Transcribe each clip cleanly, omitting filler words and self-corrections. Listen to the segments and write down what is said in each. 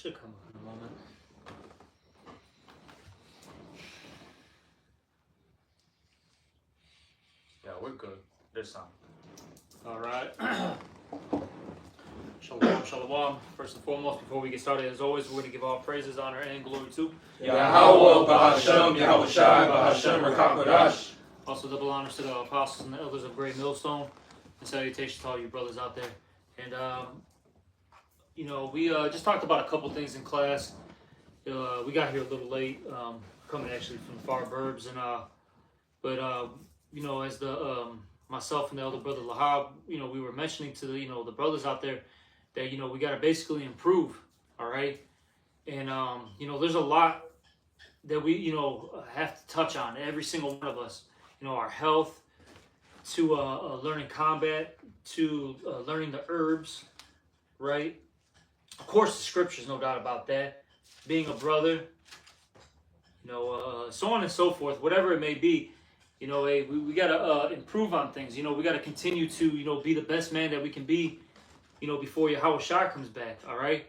Should come up in a moment. Yeah, we're good. There's some. All right. Shalom, shalom. First and foremost, before we get started, as always, we're going to give all praises, honor, and glory to Yahweh, Bahashem, Yahawashi, Bahashem, Rakakodash. Also, double honors to the apostles and the elders of Great Millstone, and salutations to all you brothers out there. And you know, we just talked about a couple things in class. We got here a little late, coming actually from the far burbs, and but you know, as the myself and the elder brother Lahab, you know, we were mentioning to the the brothers out there that we got to basically improve, all right. And you know, there's a lot that we have to touch on, every single one of us. Our health, to learning combat, to learning the herbs, right? Of course, the scriptures, no doubt about that. Being a brother, so on and so forth, whatever it may be. Hey, we got to improve on things. We got to continue to, be the best man that we can be, before Yahawashi comes back, all right?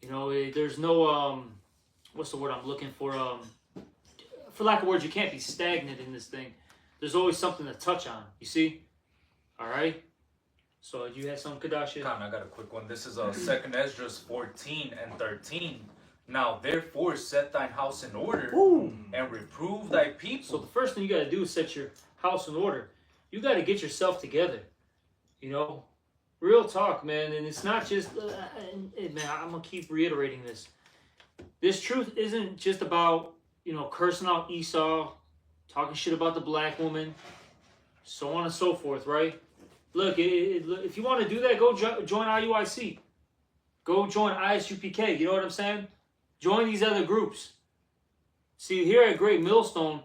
There's no, what's the word I'm looking for? For lack of words, you can't be stagnant in this thing. There's always something to touch on, you see? All right? So you had some, Kadashia? Khan, I got a quick one. This is 2nd Esdras 14 and 13. Now, therefore, set thine house in order and reprove thy people. So the first thing you got to do is set your house in order. You got to get yourself together. Real talk, man. And it's not just, man, I'm going to keep reiterating this. This truth isn't just about, cursing out Esau, talking shit about the black woman, so on and so forth, right? Look, if you want to do that, go join IUIC. Go join ISUPK. You know what I'm saying? Join these other groups. See, here at Great Millstone,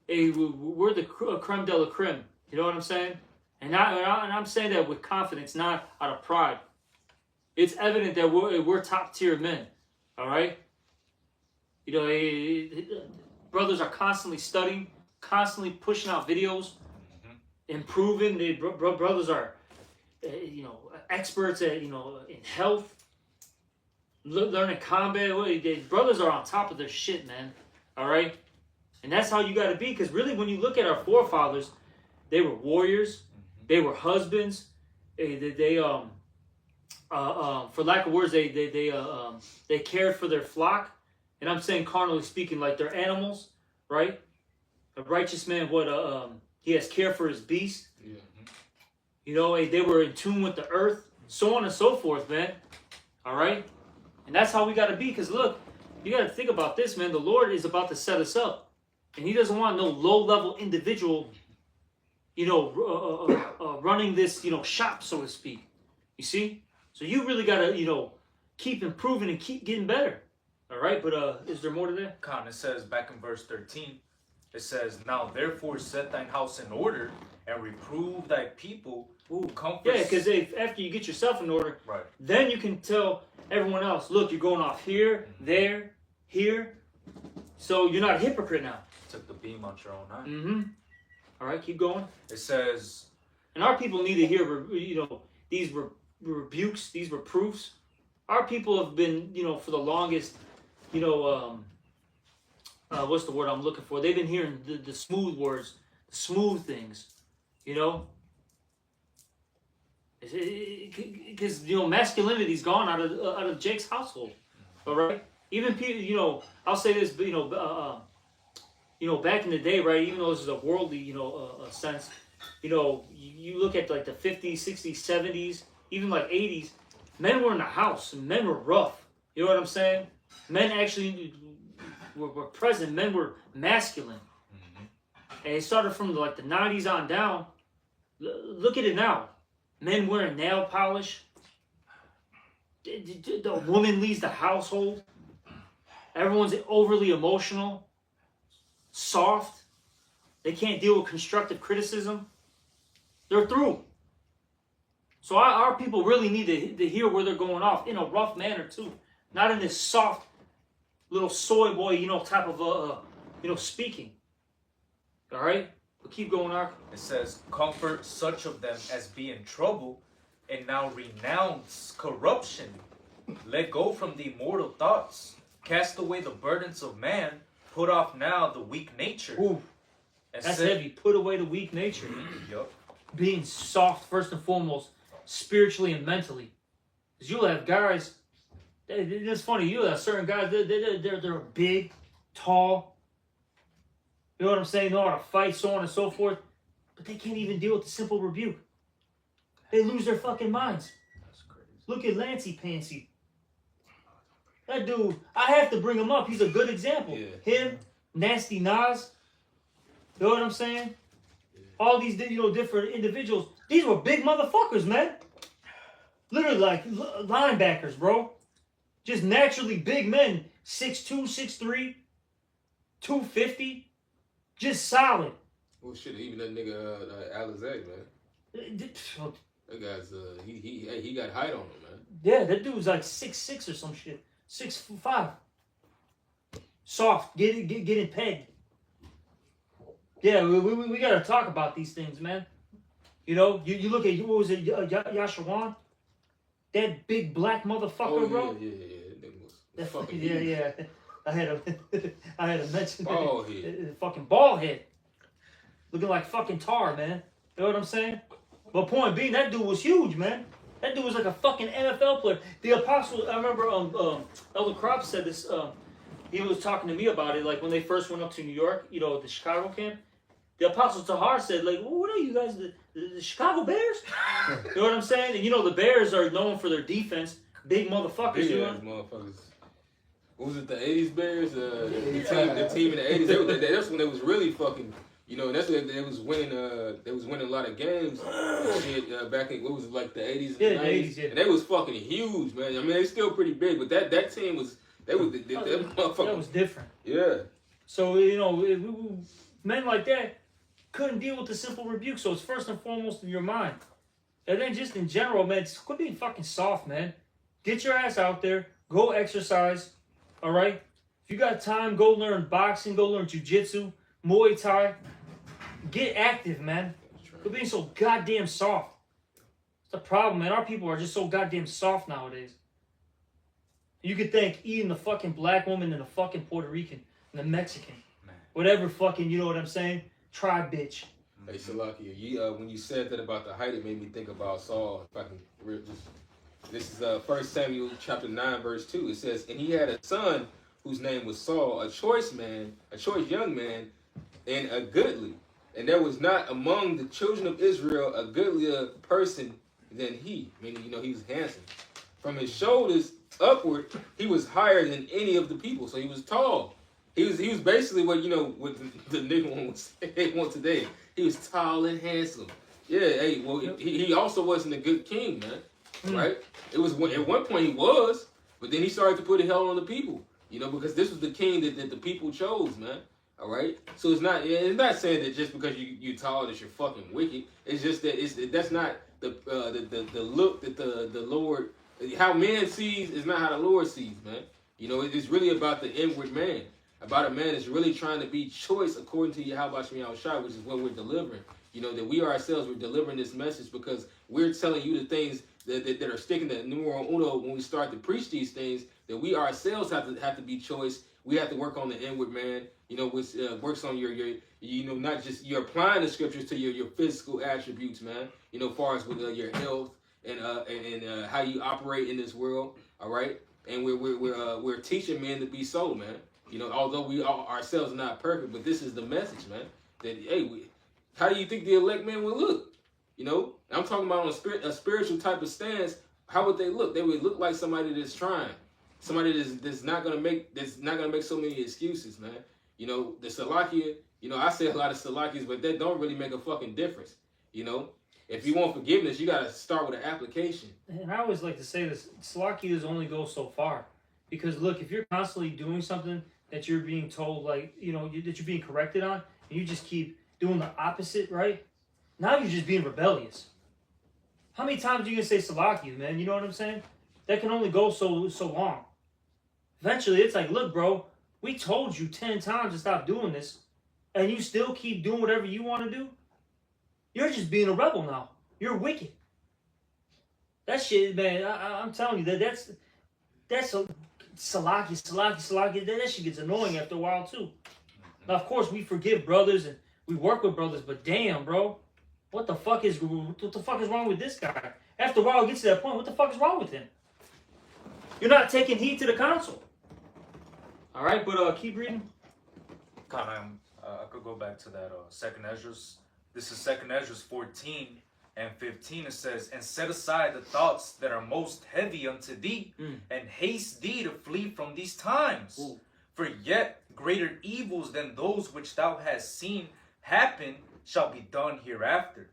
we're the creme de la creme. You know what I'm saying? And I'm saying that with confidence, not out of pride. It's evident that we're top tier men. All right? Brothers are constantly studying, constantly pushing out videos, improving. Brothers are, experts at, in health, learning combat. Brothers are on top of their shit, man. All right? And that's how you got to be. Because really, when you look at our forefathers, they were warriors. They were husbands. They for lack of words, they cared for their flock. And I'm saying carnally speaking, like they're animals, right? A righteous man, he has care for his beast. Yeah. They were in tune with the earth, so on and so forth, man. All right? And that's how we got to be. Because look, you got to think about this, man. The Lord is about to set us up. And he doesn't want no low-level individual, running this, shop, so to speak. You see? So you really got to, keep improving and keep getting better. All right, but is there more to that? Khan, it says back in verse 13, it says, now therefore set thine house in order and reprove thy people. Yeah, because after you get yourself in order, right, then you can tell everyone else, look, you're going off here, there, here. So you're not a hypocrite now. Took the beam out your own eye. All right, keep going. It says, and our people need to hear, these rebukes, these reproofs. Our people have been, for the longest, what's the word I'm looking for? They've been hearing the smooth words, the smooth things, because masculinity's gone out of Jake's household. All right, even people, I'll say this, but back in the day, right? Even though this is a worldly, sense, you look at like the 50s, 60s, 70s, even like 80s. Men were in the house, and men were rough. You know what I'm saying? Men actually were present. Men were masculine. And it started from like the 90s on down. Look at it now. Men wearing nail polish. The woman leaves the household. Everyone's overly emotional. Soft. They can't deal with constructive criticism. They're through. So our people really need to hear where they're going off in a rough manner too. Not in this soft little soy boy, type of, speaking. All right? But keep going, Ark. It says, comfort such of them as be in trouble, and now renounce corruption. Let go from the immortal thoughts. Cast away the burdens of man. Put off now the weak nature. Ooh, And that's set- heavy. Put away the weak nature. Yup. Being soft, first and foremost, spiritually and mentally. Because you'll have guys, it's funny, you'll have certain guys, they're big, tall, you know what I'm saying, know how to fight, so on and so forth, but they can't even deal with the simple rebuke. They lose their fucking minds. That's crazy. Look at Lancey Pansy. That dude, I have to bring him up. He's a good example. Yeah. Him, Nasty Nas. You know what I'm saying? All these, different individuals. These were big motherfuckers, man. Literally like linebackers, bro. Just naturally big men. 6'2", 6'3", 250. Just solid. Well, shit, even that nigga Alizé, man. That guy's he got height on him, man. Yeah, that dude was like 6'6" or some shit. 6'5". Soft, getting pegged. Yeah, we gotta talk about these things, man. You know, you look at what was it, Yashawan? That big black motherfucker, bro. Yeah. That nigga was That fucking yeah. I had to mention bald that. head. Fucking bald head. Looking like fucking tar, man. You know what I'm saying? But point being, that dude was huge, man. That dude was like a fucking NFL player. The Apostle, I remember Elder Crop said this, he was talking to me about it, like when they first went up to New York, the Chicago camp. The Apostle Tahar said, like, well, what are you guys, the Chicago Bears? You know what I'm saying? And the Bears are known for their defense. Big motherfuckers, Big ass motherfuckers. What was it, the 80s Bears? The team in the 80s. That's when they was really fucking, and that's when they was winning a lot of games and shit, back in, what was it, like the 80s and the 90s? 80s, yeah. And they was fucking huge, man. I mean, they still pretty big, but that team was, that motherfucker. That was different. Yeah. So, men like that couldn't deal with the simple rebuke, so it's first and foremost in your mind. And then just in general, man, just quit being fucking soft, man. Get your ass out there, go exercise, all right? If you got time, go learn boxing, go learn jiu-jitsu, Muay Thai. Get active, man. Quit being so goddamn soft. It's the problem, man. Our people are just so goddamn soft nowadays. You could thank eating the fucking black woman and the fucking Puerto Rican and the Mexican. Man. Whatever fucking, you know what I'm saying? Tribe bitch. Hey, Salakia, when you said that about the height, it made me think about Saul. If I can this is 1 Samuel chapter 9, verse 2. It says, and he had a son whose name was Saul, a choice young man, and a goodly. And there was not among the children of Israel a goodlier person than he. Meaning, he was handsome. From his shoulders upward, he was higher than any of the people. So he was tall. He was basically what the nigga want today. He was tall and handsome. Yeah, hey, well, he also wasn't a good king, man. Right? It was at one point he was, but then he started to put a hell on the people. Because this was the king that the people chose, man. All right. So it's not saying that just because you tall that you're fucking wicked. It's just that that's not the look that the Lord, how man sees is not how the Lord sees, man. It's really about the inward man. About a man that's really trying to be choice according to Yahawashi, which is what we're delivering. That we ourselves, we're delivering this message because we're telling you the things that are sticking to numero uno when we start to preach these things, that we ourselves have to be choice. We have to work on the inward man, which works on your not just you're applying the scriptures to your physical attributes, man. Far as with your health and how you operate in this world, all right. And we're teaching men to be so, man. Although we ourselves are not perfect, but this is the message, man. That how do you think the elect man would look? I'm talking about on a spiritual type of stance. How would they look? They would look like somebody that's trying, somebody that's not gonna make so many excuses, man. The Salakia. I say a lot of Salakis, but that don't really make a fucking difference. If you want forgiveness, you gotta start with an application. And I always like to say this: Salakias only go so far, because look, if you're constantly doing something that you're being told, like that you're being corrected on, and you just keep doing the opposite, right? Now you're just being rebellious. How many times are you gonna say Salakia, man? You know what I'm saying? That can only go so long. Eventually, it's like, look, bro, we told you 10 times to stop doing this, and you still keep doing whatever you want to do. You're just being a rebel now. You're wicked. That shit, man. I'm telling you that's that's a salaki. That shit gets annoying after a while too. Now, of course, we forgive brothers and we work with brothers, but damn, bro, what the fuck is wrong with this guy? After a while, it gets to that point. What the fuck is wrong with him? You're not taking heed to the counsel. All right, but keep reading. Kind of, I could go back to that Second Esdras. This is Second Esdras 14 and 15. It says, "And set aside the thoughts that are most heavy unto thee, and haste thee to flee from these times. Ooh. For yet greater evils than those which thou hast seen happen shall be done hereafter."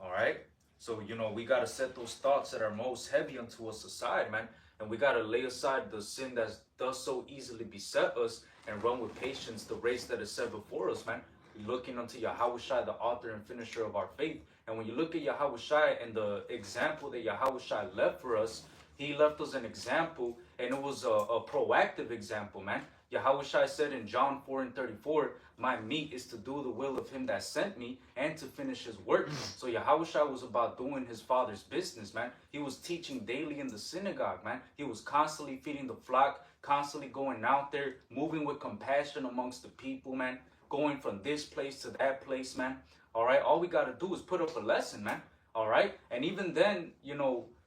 All right. So, we got to set those thoughts that are most heavy unto us aside, man. And we got to lay aside the sin that does so easily beset us and run with patience the race that is set before us, man. Looking unto Yahawashi, the author and finisher of our faith. And when you look at Yahawashi and the example that Yahawashi left for us, he left us an example, and it was a proactive example, man. Yahawashi said in John 4 and 34, "My meat is to do the will of him that sent me and to finish his work." So Yahawashi was about doing his father's business, man. He was teaching daily in the synagogue, man. He was constantly feeding the flock, constantly going out there, moving with compassion amongst the people, man. Going from this place to that place, man. All right, all we got to do is put up a lesson, man. All right, and even then,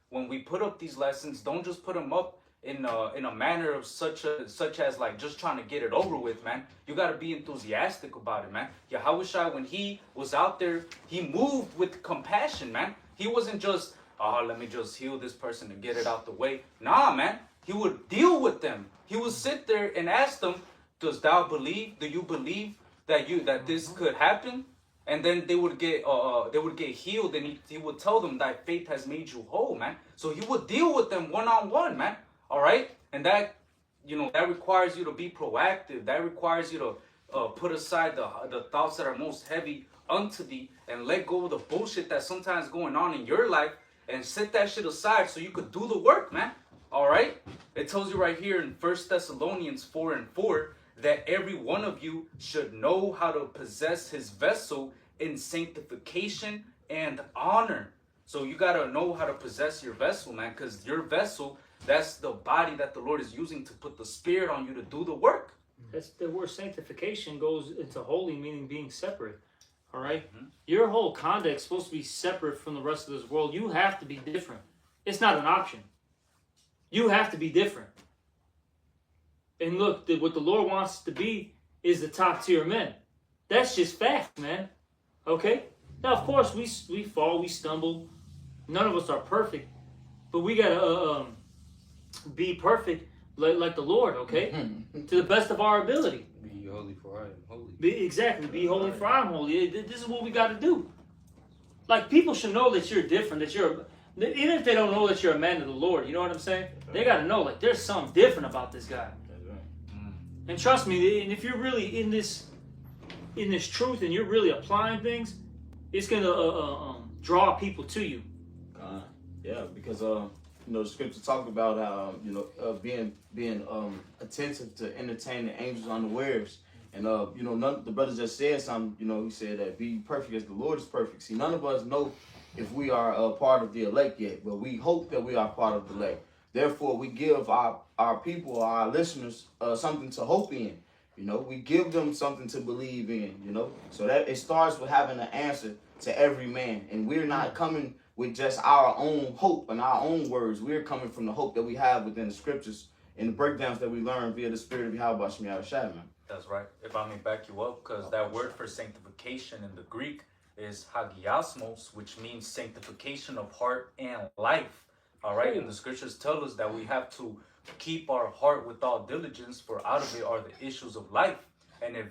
when we put up these lessons, don't just put them up in a manner of such as like just trying to get it over with, man. You got to be enthusiastic about it, man. Yahawashi, when he was out there, he moved with compassion, man. He wasn't just, let me just heal this person and get it out the way. Nah, man. He would deal with them. He would sit there and ask them, "Does thou believe? Do you believe that this could happen?" And then they would get healed, and he would tell them that faith has made you whole, man. So he would deal with them one-on-one, man. All right, and that requires you to be proactive. That requires you to put aside the thoughts that are most heavy unto thee, and let go of the bullshit that's sometimes going on in your life, and set that shit aside so you could do the work, man. All right, it tells you right here in 1 Thessalonians 4 and 4 that every one of you should know how to possess his vessel in sanctification and honor. So you gotta know how to possess your vessel, man, because your vessel, that's the body that the Lord is using to put the Spirit on you to do the work. That's the word sanctification goes into holy, meaning being separate. All right? Your whole conduct is supposed to be separate from the rest of this world. You have to be different. It's not an option. You have to be different. And look, what the Lord wants us to be is the top tier men. That's just fact, man. Okay? Now, of course, we fall, we stumble. None of us are perfect. But we got to be perfect like the Lord, okay? To the best of our ability. Be holy for I am holy. Be holy for I am holy. This is what we got to do. Like, people should know that you're different, even if they don't know that you're a man of the Lord, you know what I'm saying? They got to know, like, there's something different about this guy. And trust me, and if you're really in this truth and you're really applying things, it's gonna draw people to you. Yeah, because the scripture talk about how being attentive to entertain the angels unawares, and the brother just said something. He said that be perfect as the Lord is perfect. See, none of us know if we are a part of the elect yet, but we hope that we are part of the elect. Therefore, we give our people, our listeners, something to hope in. We give them something to believe in. So that it starts with having an answer to every man, and we're not coming with just our own hope and our own words. We're coming from the hope that we have within the scriptures and the breakdowns that we learn via the Spirit of Yahawashi, man. That's right. If I may back you up, because that word for sanctification in the Greek is hagiasmos, which means sanctification of heart and life. All right, and the scriptures tell us that we have to keep our heart with all diligence, for out of it are the issues of life. And if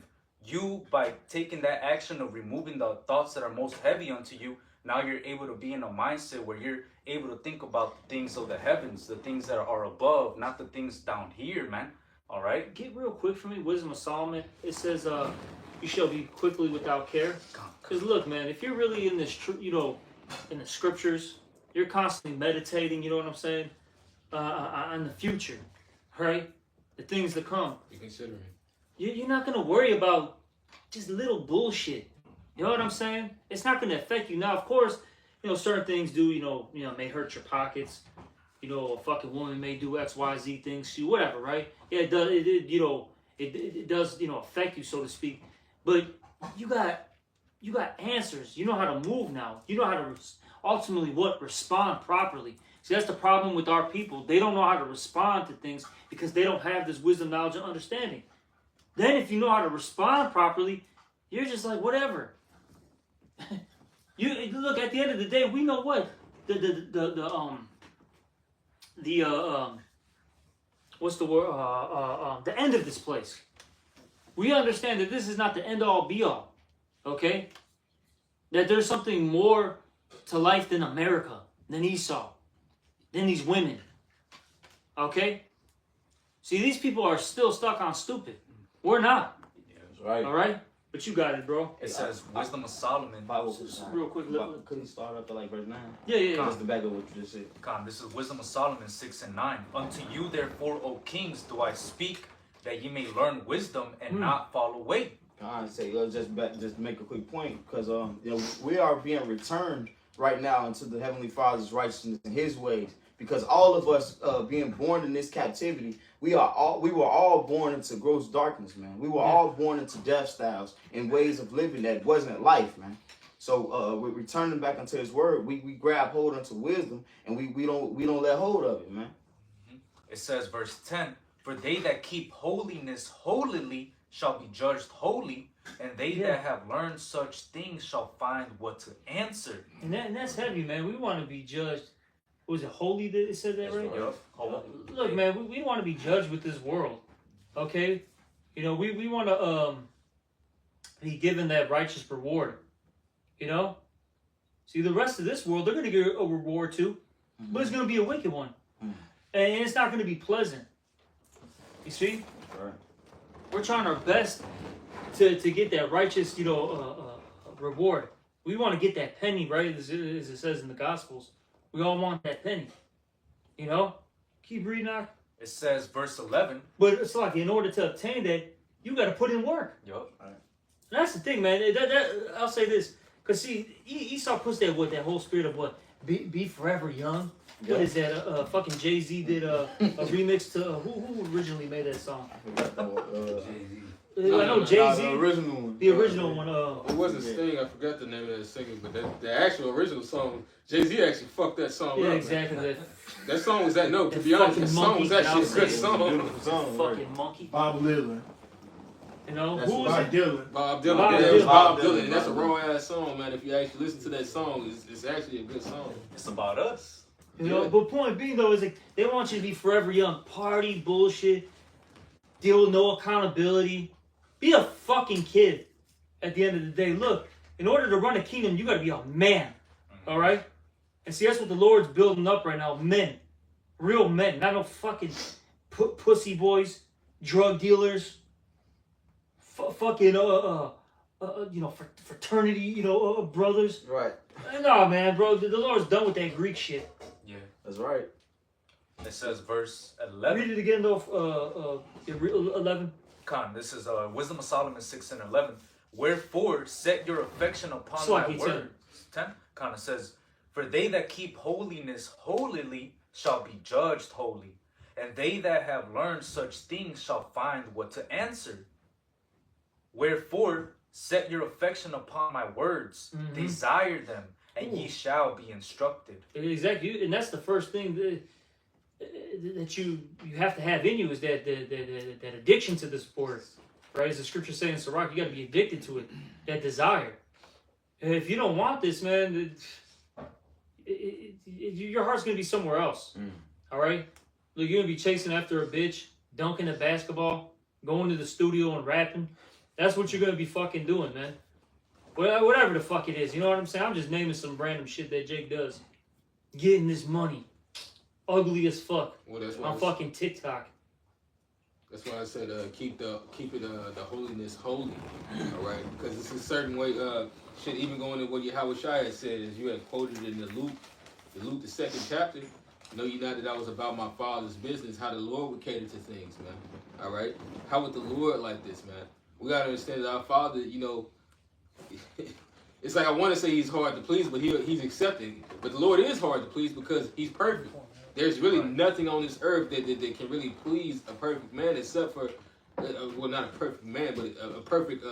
you, by taking that action of removing the thoughts that are most heavy unto you, now you're able to be in a mindset where you're able to think about the things of the heavens, the things that are above, not the things down here, man. All right? Get real quick for me, Wisdom of Solomon. It says, you shall be quickly without care. Because look, man, if you're really in this, in the scriptures, you're constantly meditating, you know what I'm saying, on the future, right? The things that come. Be considering. You're not going to worry about just little bullshit. You know what I'm saying? It's not going to affect you. Now, of course, certain things do, may hurt your pockets. you know, a fucking woman may do X, Y, Z things, she whatever, right? Yeah, it does. You know, it does, you know, affect you, so to speak. But you got answers. You know how to move now. You know how to ultimately respond properly. See, that's the problem with our people. They don't know how to respond to things because they don't have this wisdom, knowledge, and understanding. Then, if you know how to respond properly, you're just like whatever. You look, at the end of the day, we know what what's the word? The end of this place. We understand that this is not the end all be all. Okay? That there's something more to life than America, than Esau, than these women. Okay? See, these people are still stuck on stupid. We're not. Yeah, that's right. All right? But you got it, bro. It says Wisdom of Solomon. Real quick. Could he start up at like verse 9? Yeah. Just the back of what you just said. This is Wisdom of Solomon 6 and 9. Unto you therefore, O kings, do I speak, that ye may learn wisdom and not fall away. I say just make a quick point, because you know, we are being returned right now into the Heavenly Father's righteousness and His ways, because all of us being born in this captivity, we were all born into gross darkness, man. We were all born into death styles and ways of living that wasn't life, man. So we're returning back into His word. We grab hold onto wisdom, and we don't let hold of it, man. It says verse 10, for they that keep holiness holily shall be judged holy, and they that have learned such things shall find what to answer. And that's heavy, man. We want to be judged. Was it holy that it said that, right? Yep. Look, man, we want to be judged with this world. Okay? You know, we want to be given that righteous reward. You know? See, the rest of this world, they're going to get a reward too, but it's going to be a wicked one. And it's not going to be pleasant. You see? Right. We're trying our best to get that righteous, you know, reward. We want to get that penny, right? As it says in the Gospels. We all want that penny. You know? Keep reading out. It says verse 11. But it's like, in order to obtain that, you got to put in work. Yup. That's the thing, man. I'll say this. Because, see, Esau puts that whole spirit of what? Be forever young. Yep. What is that? Fucking Jay-Z did a remix to... who originally made that song? Jay-Z. I know Jay-Z. The original one. The original one. It wasn't Sting. I forgot the name of that singer, but the actual original song, Jay-Z actually fucked that song up. Yeah, exactly. That song was that. No, to be honest, that song was actually a good song. Fucking monkey. Bob Dylan. You know, That's who was Bob it? Dylan. Bob Dylan. Bob Yeah, Dylan. it was Bob Bob Dylan. Dylan. And that's a raw ass song, man. If you actually listen to that song, it's actually a good song. It's about us. You know, but point being though is like they want you to be forever young, party bullshit, deal with no accountability, be a fucking kid. At the end of the day, look, in order to run a kingdom, you got to be a man. All right, and see that's what the Lord's building up right now, men, real men, not no fucking pussy boys, drug dealers, fucking you know, fraternity, you know, brothers. Right. No, man, bro, the Lord's done with that Greek shit. Yeah. That's right. It says verse 11. Read it again, though. 11. This is Wisdom of Solomon 6 and 11. Wherefore set your affection upon Slacking my word. 10. It says, for they that keep holiness holily shall be judged holy, and they that have learned such things shall find what to answer. Wherefore set your affection upon my words, desire them, and ye shall be instructed. Exactly, and that's the first thing that you have to have in you is that addiction to this word, right? As the scripture says in Sirach, you got to be addicted to it, that desire. And if you don't want this, man, your heart's gonna be somewhere else. All right, look, you're gonna be chasing after a bitch, dunking a basketball, going to the studio and rapping. That's what you're gonna be fucking doing, man. Whatever the fuck it is, you know what I'm saying? I'm just naming some random shit that Jake does. Getting this money, ugly as fuck. Well, that's why on fucking TikTok. That's why I said keep the holiness holy, all right? Because it's a certain way. Shit, even going to what Yahawashi said, as you had quoted in the Luke the 2nd chapter. Know ye not that I was about my Father's business, how the Lord would cater to things, man. All right? How would the Lord like this, man? We gotta understand that our Father, you know, it's like I want to say he's hard to please, but he's accepting. But the Lord is hard to please because he's perfect. There's really nothing on this earth that can really please a perfect man except for, well, not a perfect man, but a perfect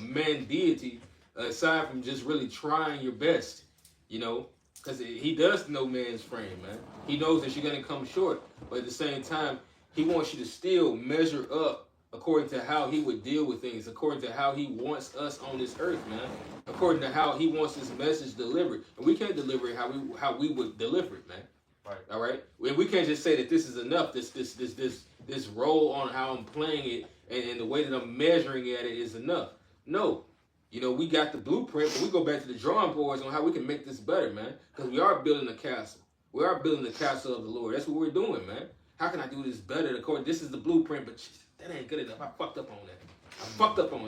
man deity, aside from just really trying your best, you know, because he does know man's frame, man. He knows that you're going to come short, but at the same time, he wants you to still measure up according to how he would deal with things, according to how he wants us on this earth, man, according to how he wants this message delivered. And we can't deliver it how we would deliver it, man. Right. All right. We can't just say that this is enough. This role on how I'm playing it and the way that I'm measuring at it is enough. No. You know, we got the blueprint, but we go back to the drawing boards on how we can make this better, man. Because we are building a castle. We are building the castle of the Lord. That's what we're doing, man. How can I do this better? This is the blueprint, but that ain't good enough. I fucked up on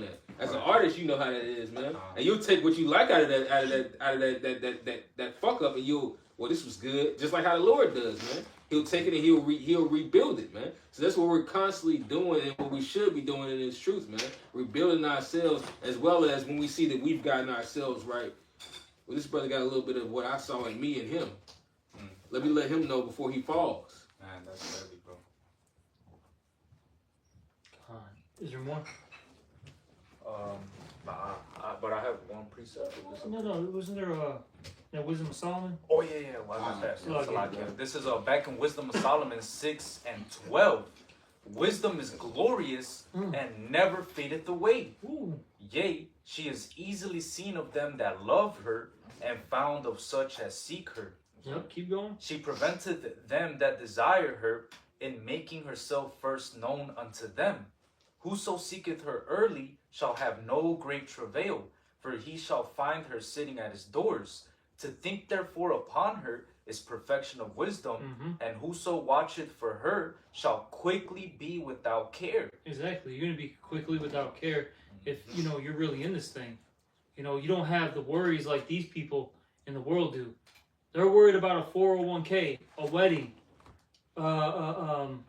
that. As an artist, you know how that is, man. And you'll take what you like out of that fuck up, and well, this was good. Just like how the Lord does, man. He'll take it and he'll rebuild it, man. So that's what we're constantly doing and what we should be doing in this truth, man. Rebuilding ourselves as well as when we see that we've gotten ourselves right. Well, this brother got a little bit of what I saw in me and him. Let me let him know before he falls. Man, that's heavy, bro. Is there more? But I have one precept. No. Wasn't there Wisdom of Solomon? Oh yeah. Well, not that. This is back in Wisdom of Solomon 6:12. Wisdom is glorious and never fadeth away. Ooh. Yea, she is easily seen of them that love her, and found of such as seek her. Yep. Keep going. She preventeth them that desire her, in making herself first known unto them. Whoso seeketh her early shall have no great travail, for he shall find her sitting at his doors. To think therefore upon her is perfection of wisdom, and whoso watcheth for her shall quickly be without care. Exactly. You're going to be quickly without care if, you're really in this thing. You don't have the worries like these people in the world do. They're worried about a 401k, a wedding, am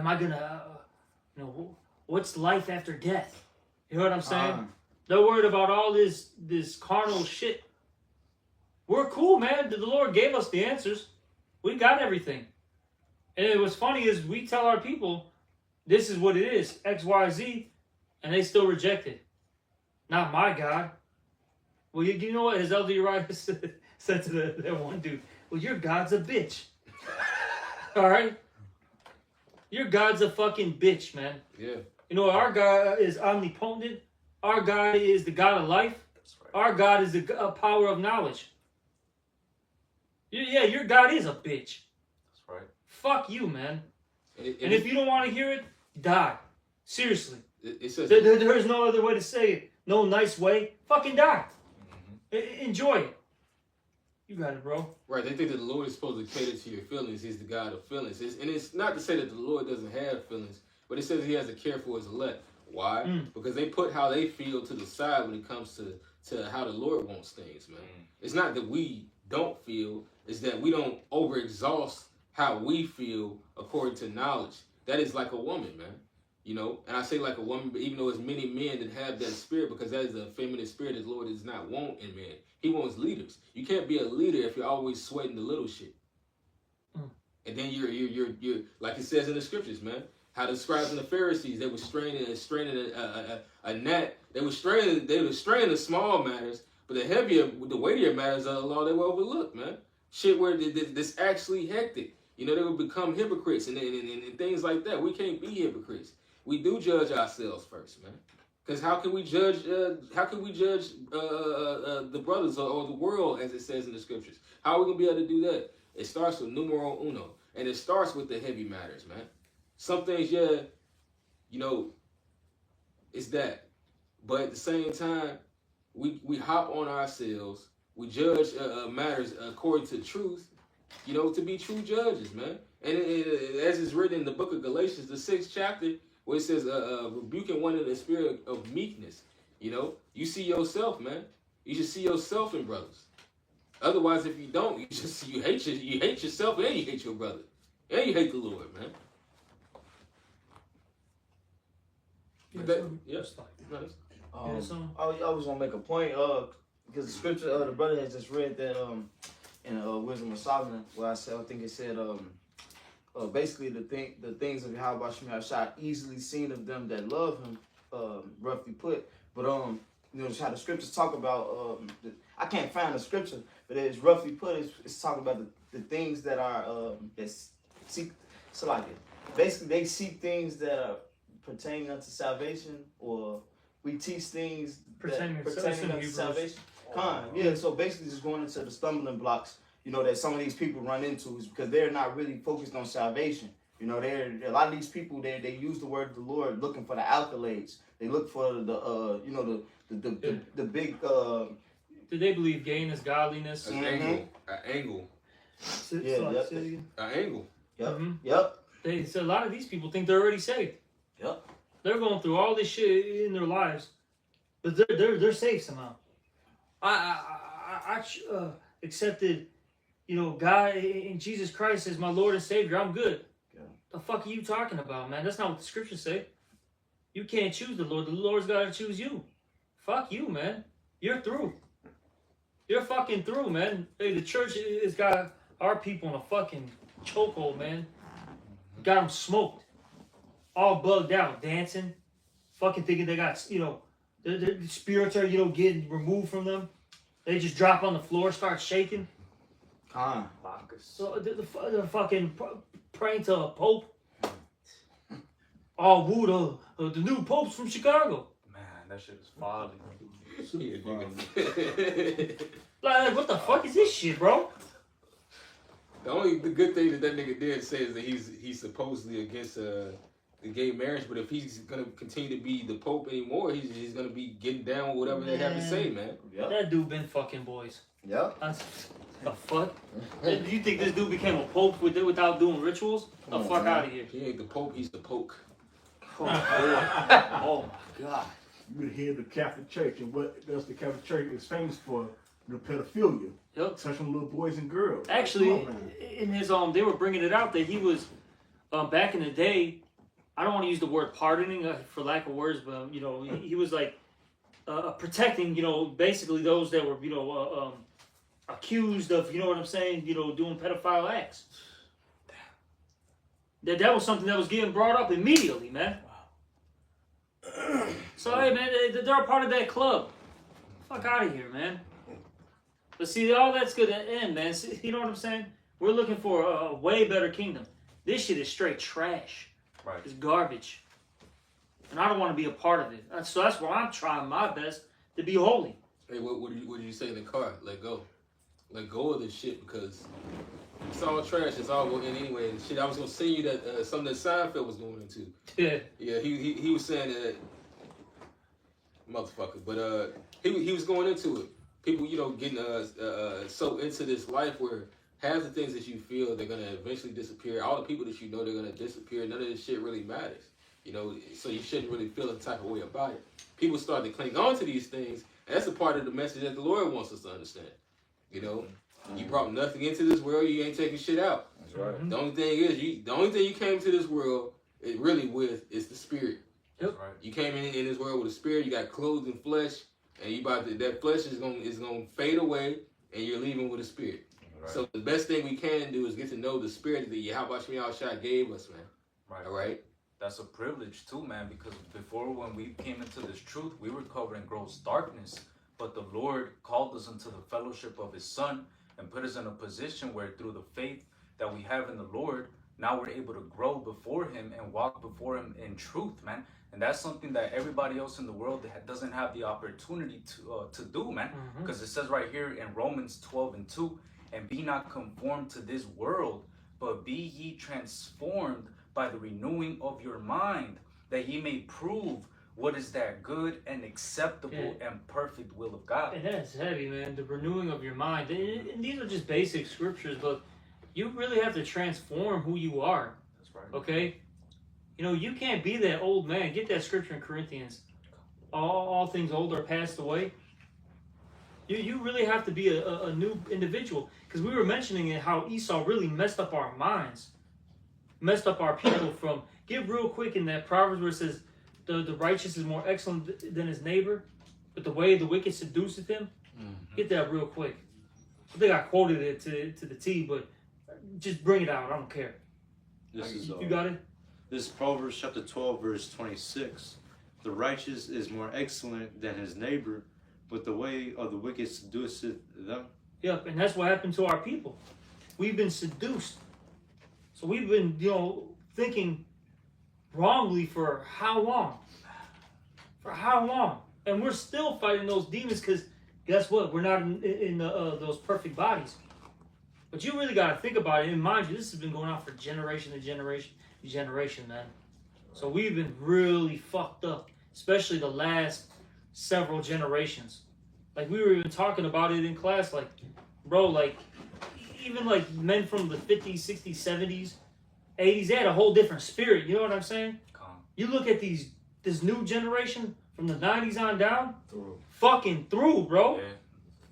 I gonna, what's life after death? You know what I'm saying? They're worried about all this carnal shit. We're cool, man. The Lord gave us the answers. We got everything. And what's funny is we tell our people, this is what it is, X, Y, Z, and they still reject it. Not my God. Well, you know what his elder Uriah said to that one dude? Well, your God's a bitch. All right? Your God's a fucking bitch, man. Yeah. Our God is omnipotent. Our God is the God of life. That's right. Our God is the power of knowledge. Yeah, your God is a bitch. That's right. Fuck you, man. And if you don't want to hear it, die. Seriously. It says there's no other way to say it. No nice way. Fucking die. Enjoy it. You got it, bro. Right, they think that the Lord is supposed to cater to your feelings. He's the God of feelings. And it's not to say that the Lord doesn't have feelings, but it says he has a care for his elect. Why? Because they put how they feel to the side when it comes to how the Lord wants things, man. It's not that we don't feel, it's that we don't overexhaust how we feel according to knowledge. That is like a woman, man. And I say like a woman, but even though there's many men that have that spirit, because that is a feminine spirit that the Lord does not want in men. He wants leaders. You can't be a leader if you're always sweating the little shit. And then you're like it says in the scriptures, man. How the scribes and the Pharisees, they were straining a gnat. They were straining the small matters, but the weightier matters of the law, they were overlooked, man. Shit where this actually hectic. They would become hypocrites and things like that. We can't be hypocrites. We do judge ourselves first, man. Because how can we judge? The brothers or the world, as it says in the scriptures? How are we gonna be able to do that? It starts with numero uno, and it starts with the heavy matters, man. Some things, it's that, but at the same time, we hop on ourselves. We judge matters according to truth, to be true judges, man. And as it's written in the book of Galatians, the 6th chapter. Where it says, rebuking one in the spirit of meekness. You see yourself, man. You should see yourself in brothers. Otherwise, if you don't, you hate yourself and you hate your brother. And you hate the Lord, man. I was gonna make a point, because the scripture the brother has just read that in Wisdom of Solomon, where I think it said, basically the things of Yahawashi shot easily seen of them that love him, roughly put. But you know, how the scriptures talk about, I can't find the scripture, but it's roughly put. It's talking about the things that are that seek. So like basically they seek things that are pertaining unto salvation, or we teach things pertaining unto salvation. Yeah, so basically just going into the stumbling blocks, you know, that some of these people run into is because they're not really focused on salvation. You know, a lot of these people they use the word of the Lord looking for the accolades. They look for the you know the big. Do they believe gain is godliness? An angle. An angle. Yep. Mm-hmm. Yep. So a lot of these people think they're already saved. Yep. They're going through all this shit in their lives, but they're saved somehow. I accepted, you know, God in Jesus Christ as my Lord and Savior. I'm good. Yeah. The fuck are you talking about, man? That's not what the scriptures say. You can't choose the Lord. The Lord's got to choose you. Fuck you, man. You're through. You're fucking through, man. Hey, the church has got our people in a fucking chokehold, man. Got them smoked. All bugged out, dancing. Fucking thinking they got, you know, their spirits are, you know, getting removed from them. They just drop on the floor, start shaking. So they're fucking praying to a pope. Oh, woo, the new pope's from Chicago. Man, that shit is folly. Like, what the fuck is this shit, bro? The good thing that nigga did say is that he's supposedly against the gay marriage, but if he's gonna continue to be the Pope anymore, he's gonna be getting down with whatever they have to say, man. Yep. That dude been fucking boys. Yep. The fuck? Do you think this dude became a Pope without doing rituals? The fuck out of here. He ain't the Pope, he's the Poke. Oh, boy. Oh my God. You hear the Catholic Church, and what does the Catholic Church is famous for? The pedophilia. Yep. Touching little boys and girls. Actually, in his they were bringing it out that he was back in the day. I don't want to use the word pardoning for lack of words, but you know, he was like protecting, you know, basically those that were, you know, accused of, you know what I'm saying, you know, doing pedophile acts. That was something that was getting brought up immediately, man. So hey, man, they're a part of that club. Fuck out of here, man. But see, all that's gonna end, man. See, you know what I'm saying? We're looking for a way better kingdom. This shit is straight trash. Right. It's garbage. And I don't want to be a part of it. So that's why I'm trying my best to be holy. Hey, what did you say in the car? Let go. Let go of this shit because it's all trash. It's all going in anyway. And shit, I was gonna send you that something that Seinfeld was going into. Yeah. Yeah, he was saying that motherfucker, but he was going into it. People, you know, getting so into this life where half the things that you feel they're gonna eventually disappear. All the people that you know they're gonna disappear. None of this shit really matters, you know. So you shouldn't really feel a type of way about it. People start to cling on to these things, and that's a part of the message that the Lord wants us to understand. You know, you brought nothing into this world. You ain't taking shit out. That's right. The only thing is, the only thing you came to this world really with is the spirit. Yep. That's right. You came in this world with a spirit. You got clothes and flesh. And you that flesh is gonna fade away, and you're leaving with a spirit. Right. So the best thing we can do is get to know the spirit that Yahawashi gave us, man. Right. All right. That's a privilege too, man. Because before, when we came into this truth, we were covered in gross darkness. But the Lord called us into the fellowship of His Son and put us in a position where, through the faith that we have in the Lord, now we're able to grow before Him and walk before Him in truth, man. And that's something that everybody else in the world doesn't have the opportunity to do, man. Because it says right here in Romans 12:2, and be not conformed to this world, but be ye transformed by the renewing of your mind, that ye may prove what is that good and acceptable and perfect will of God. And that's heavy, man. The renewing of your mind. And these are just basic scriptures, but you really have to transform who you are. That's right. Okay? You know, you can't be that old man. Get that scripture in Corinthians. All things old are passed away. You really have to be a new individual. Because we were mentioning it, how Esau really messed up our minds. Messed up our people from... Give real quick in that Proverbs where it says, the righteous is more excellent than his neighbor, but the way of the wicked seduceth him. Get that real quick. I think I quoted it to the T, but just bring it out. I don't care. This is You got it? This is Proverbs chapter 12, verse 26. The righteous is more excellent than his neighbor, but the way of the wicked seduceth them. Yep, and that's what happened to our people. We've been seduced. So we've been, thinking wrongly for how long? For how long? And we're still fighting those demons because guess what? We're not in those perfect bodies. But you really got to think about it. And mind you, this has been going on for generation to generation, man. So we've been really fucked up, especially the last several generations. Like we were even talking about it in class, like, bro, like even like men from the 50s, 60s, 70s, 80s, they had a whole different spirit. You know what I'm saying? You look at this new generation from the 90s on down, fucking through, bro. Yeah.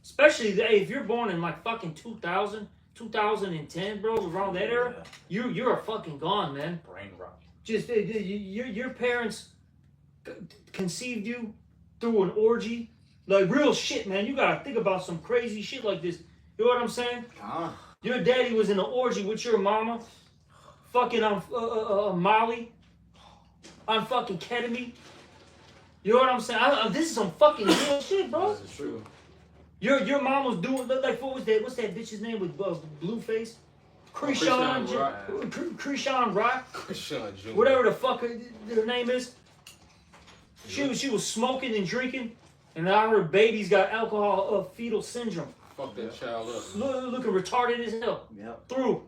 Especially if you're born in like fucking 2000, 2010, bro, around that era, you're fucking gone, man. Brain rot. Just your parents conceived you through an orgy, like real shit, man. You gotta think about some crazy shit like this. You know what I'm saying? Your daddy was in an orgy with your mama, fucking on Molly, on fucking ketamine. You know what I'm saying? This is some fucking real shit, bro. This is true. Your mom was doing like what was that? What's that bitch's name with blue face? Krishan Rock. Krishan Jr. Whatever the fuck her name is. She was smoking and drinking, and now her baby's got alcohol fetal syndrome. Fuck that child up. Looking retarded as hell. Yep. Through.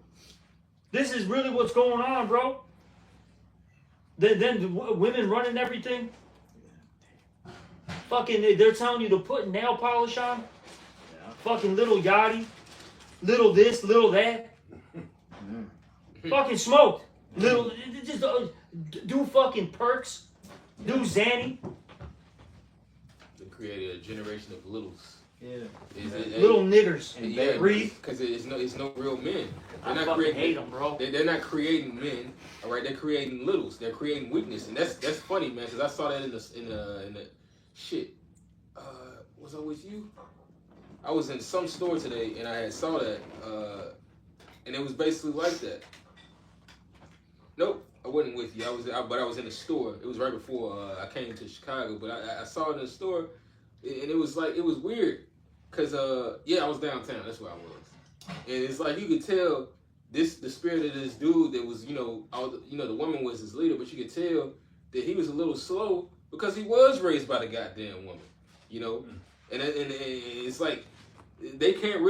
This is really what's going on, bro. Then the women running everything. Fucking, they're telling you to put nail polish on. Yeah. Fucking little yachty. Little this, little that. Fucking smoked. Little, just do fucking perks. Do Xanny. They created a generation of littles. Yeah. Little niggers. And Yeah, Read. because it's no real men. I They're not fucking creating. hate them, bro. They're not creating men. All right, they're creating littles. They're creating weakness, and that's funny, man. Because I saw that in the shit. Was I with you? I was in some store today, and I had saw that, and it was basically like that. Nope, I wasn't with you. But I was in the store. It was right before I came to Chicago. But I saw it in the store, and it was weird, cause I was downtown. That's where I was, and it's like you could tell the spirit of this dude that was the woman was his leader, but you could tell that he was a little slow because he was raised by the goddamn woman, and it's like they can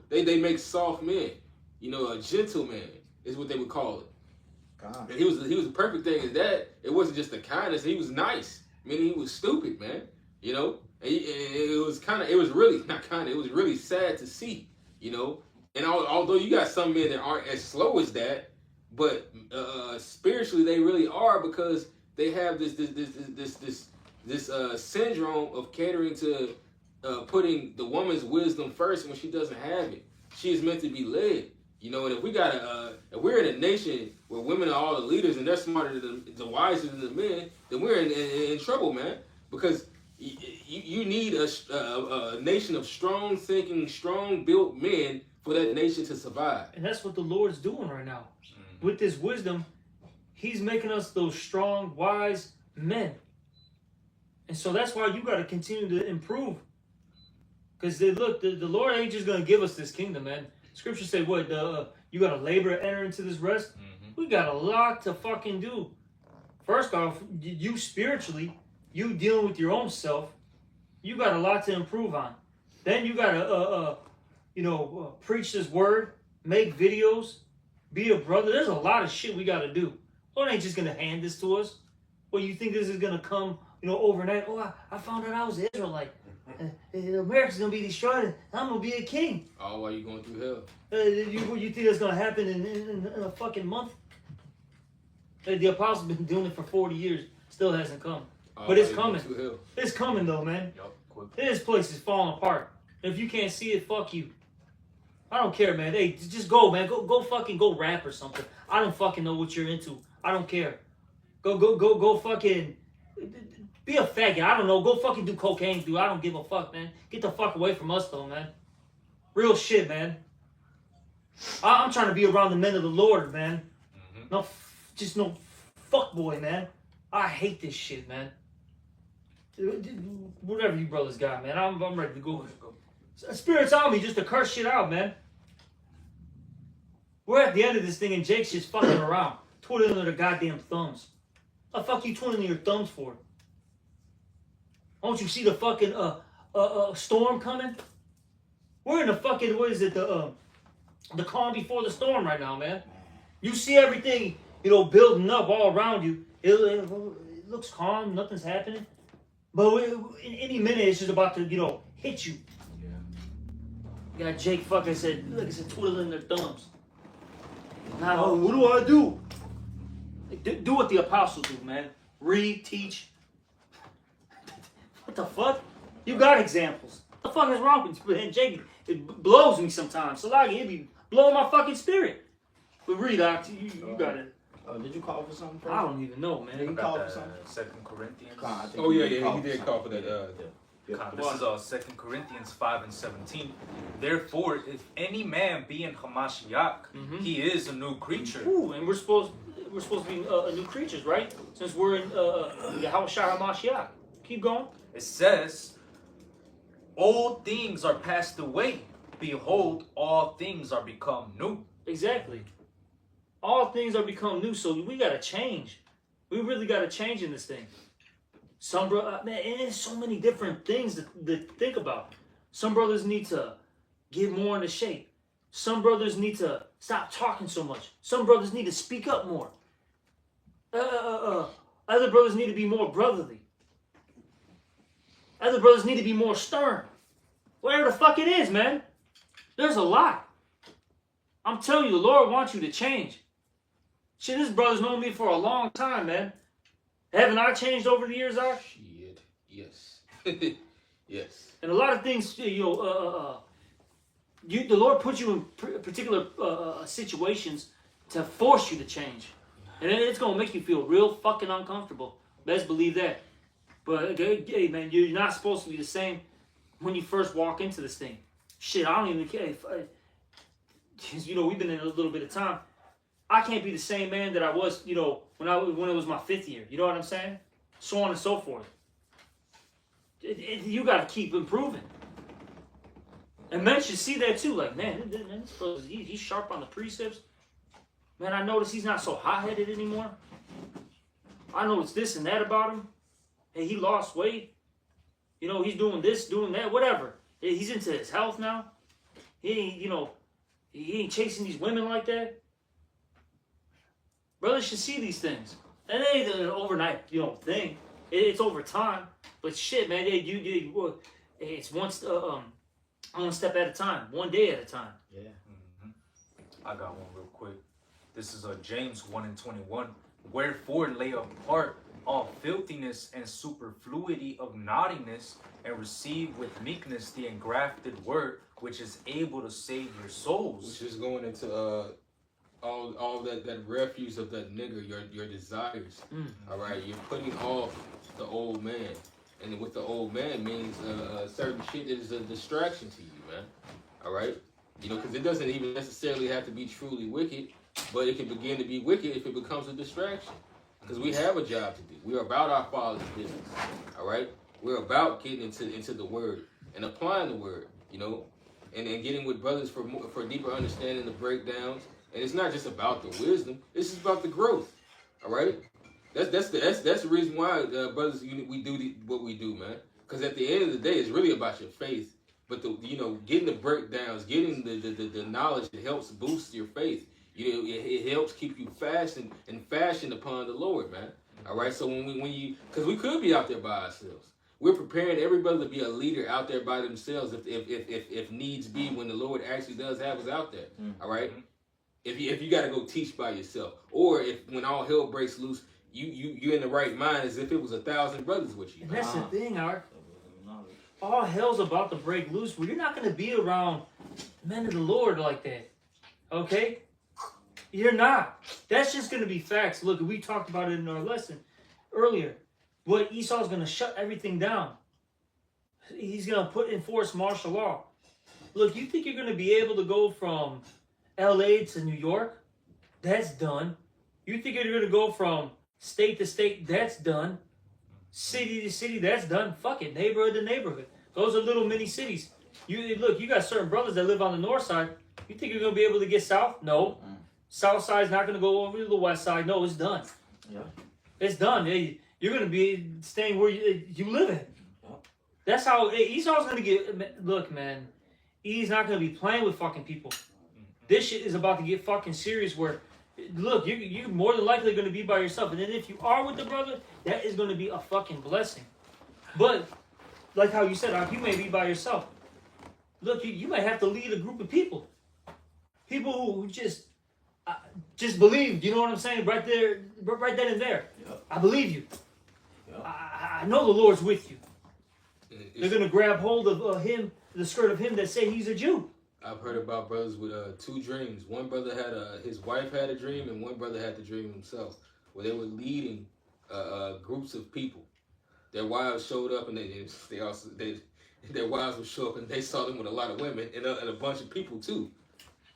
they make soft men, a gentleman is what they would call it. God. And he was the perfect thing is that it wasn't just the kindness, he was nice. Meaning he was stupid, man. And it was really sad to see, And although you got some men that aren't as slow as that, but spiritually they really are because they have this syndrome of catering to putting the woman's wisdom first when she doesn't have it. She is meant to be led. And if we're in a nation where women are all the leaders and they're smarter than the wiser than the men, then we're in trouble, man. Because you need a nation of strong thinking, strong built men for that nation to survive. And that's what the Lord's doing right now. With this wisdom, He's making us those strong, wise men. And so that's why you got to continue to improve. Because the Lord ain't just going to give us this kingdom, man. Scripture say what? You got to labor to enter into this rest. Mm-hmm. We got a lot to fucking do. First off, you spiritually, you dealing with your own self, you got a lot to improve on. Then you got to, preach this word, make videos, be a brother. There's a lot of shit we got to do. Lord ain't just going to hand this to us. Well, you think this is going to come, overnight? Oh, I found out I was an Israelite. America's going to be destroyed and I'm going to be a king. Oh, while you going through hell? You think that's going to happen in a fucking month? The apostles been doing it for 40 years. Still hasn't come. But it's coming. It's coming though, man. This place is falling apart. If you can't see it, fuck you. I don't care, man. Hey, just go, man. Go fucking go rap or something. I don't fucking know what you're into. I don't care. Go fucking be a faggot. I don't know. Go fucking do cocaine, dude. I don't give a fuck, man. Get the fuck away from us though, man. Real shit, man. I'm trying to be around the men of the Lord, man. No, just no fuckboy, man. I hate this shit, man. Whatever you brothers got, man. I'm ready to go. Spirit's on me just to curse shit out, man. We're at the end of this thing and Jake's just fucking around. Twiddling their goddamn thumbs. What the fuck you twiddling your thumbs for? Don't you see the fucking storm coming? We're in the fucking, what is it, the calm before the storm right now, man. You see everything, building up all around you. It looks calm, nothing's happening. But in any minute, it's just about to, hit you. Yeah. You got Jake fucking said, twiddling their thumbs. Now, what do I do? Do what the apostles do, man. Read, teach. What the fuck? You got examples. What the fuck is wrong with you? And Jake, it blows me sometimes. Salagi, it be blowing my fucking spirit. But read, you got it. Did you call for something? I don't even know, man. You called for something? 2 Corinthians. Oh yeah, he did call for that. This is 2 Corinthians 5:17. Therefore, if any man be in Hamashiach, he is a new creature. Ooh, and we're supposed to be new creatures, right? Since we're in Yahawashi Hamashiach. Keep going. It says, old things are passed away. Behold, all things are become new. Exactly. All things are become new, so we gotta change. We really gotta change in this thing. Man, and there's so many different things to think about. Some brothers need to get more into shape. Some brothers need to stop talking so much. Some brothers need to speak up more. Other brothers need to be more brotherly. Other brothers need to be more stern. Whatever the fuck it is, man. There's a lot. I'm telling you, the Lord wants you to change. Shit, this brother's known me for a long time, man. Haven't I changed over the years, Ar? Shit. Yes. Yes. And a lot of things, the Lord puts you in particular situations to force you to change. And it's going to make you feel real fucking uncomfortable. Best believe that. But, hey, man, you're not supposed to be the same when you first walk into this thing. Shit, I don't even care. Because, we've been in a little bit of time. I can't be the same man that I was, when it was my 5th year. You know what I'm saying? So on and so forth. You got to keep improving. And men should see that too. Like, man, this brother, he's sharp on the precepts. Man, I notice he's not so hot-headed anymore. I notice this and that about him. Hey, he lost weight. He's doing this, doing that, whatever. He's into his health now. He ain't chasing these women like that. Brothers should see these things. And it ain't an overnight, thing. It's over time. But shit, man, it's one step at a time, one day at a time. Yeah. I got one real quick. This is James 1:21. Wherefore lay apart all filthiness and superfluity of naughtiness, and receive with meekness the engrafted word, which is able to save your souls. Which is going into all that refuse of that nigger, your desires. All right, you're putting off the old man, and what the old man means certain shit is a distraction to you, man. All right, because it doesn't even necessarily have to be truly wicked, but it can begin to be wicked if it becomes a distraction. Because we have a job to do. We're about our Father's business. All right, we're about getting into the Word and applying the Word, and getting with brothers for deeper understanding the breakdowns. And it's not just about the wisdom; it's just about the growth. All right, that's the reason why brothers we do what we do, man. Because at the end of the day, it's really about your faith. But getting the breakdowns, getting the knowledge that helps boost your faith. It helps keep you fasting and fashioned upon the Lord, man. All right, so because we could be out there by ourselves. We're preparing every brother to be a leader out there by themselves if needs be, when the Lord actually does have us out there. All right. If you got to go teach by yourself, or if when all hell breaks loose, you're in the right mind as if it was 1,000 brothers with you. And that's the thing, Art. All hell's about to break loose, but you're not going to be around men of the Lord like that. Okay? You're not. That's just going to be facts. Look, we talked about it in our lesson earlier. What Esau's going to shut everything down. He's going to enforce martial law. Look, you think you're gonna be able to go from LA to New York? That's done. You think you're gonna go from state to state? That's done. City to city? That's done. Fuck it. Neighborhood to neighborhood. Those are little mini cities. You look, you got certain brothers that live on the north side. You think you're gonna be able to get south? No. South side's not gonna go over to the west side. No, it's done. Yeah. It's done. You're gonna be staying where you live in. That's how Esau's gonna get. Look, man, he's not gonna be playing with fucking people. This shit is about to get fucking serious. Where, look, you're more than likely gonna be by yourself, and then if you are with the brother, that is gonna be a fucking blessing. But like how you said, you may be by yourself. Look, you might have to lead a group of people who just believe. You know what I'm saying? Right there, right then and there. Yep. I believe you. Yep. I know the Lord's with you. They're gonna grab hold of him, the skirt of him that say he's a Jew. I've heard about brothers with two dreams. One brother had his wife had a dream, and one brother had the dream himself, where they were leading groups of people. Their wives showed up, and their wives would show up, and they saw them with a lot of women and a bunch of people too.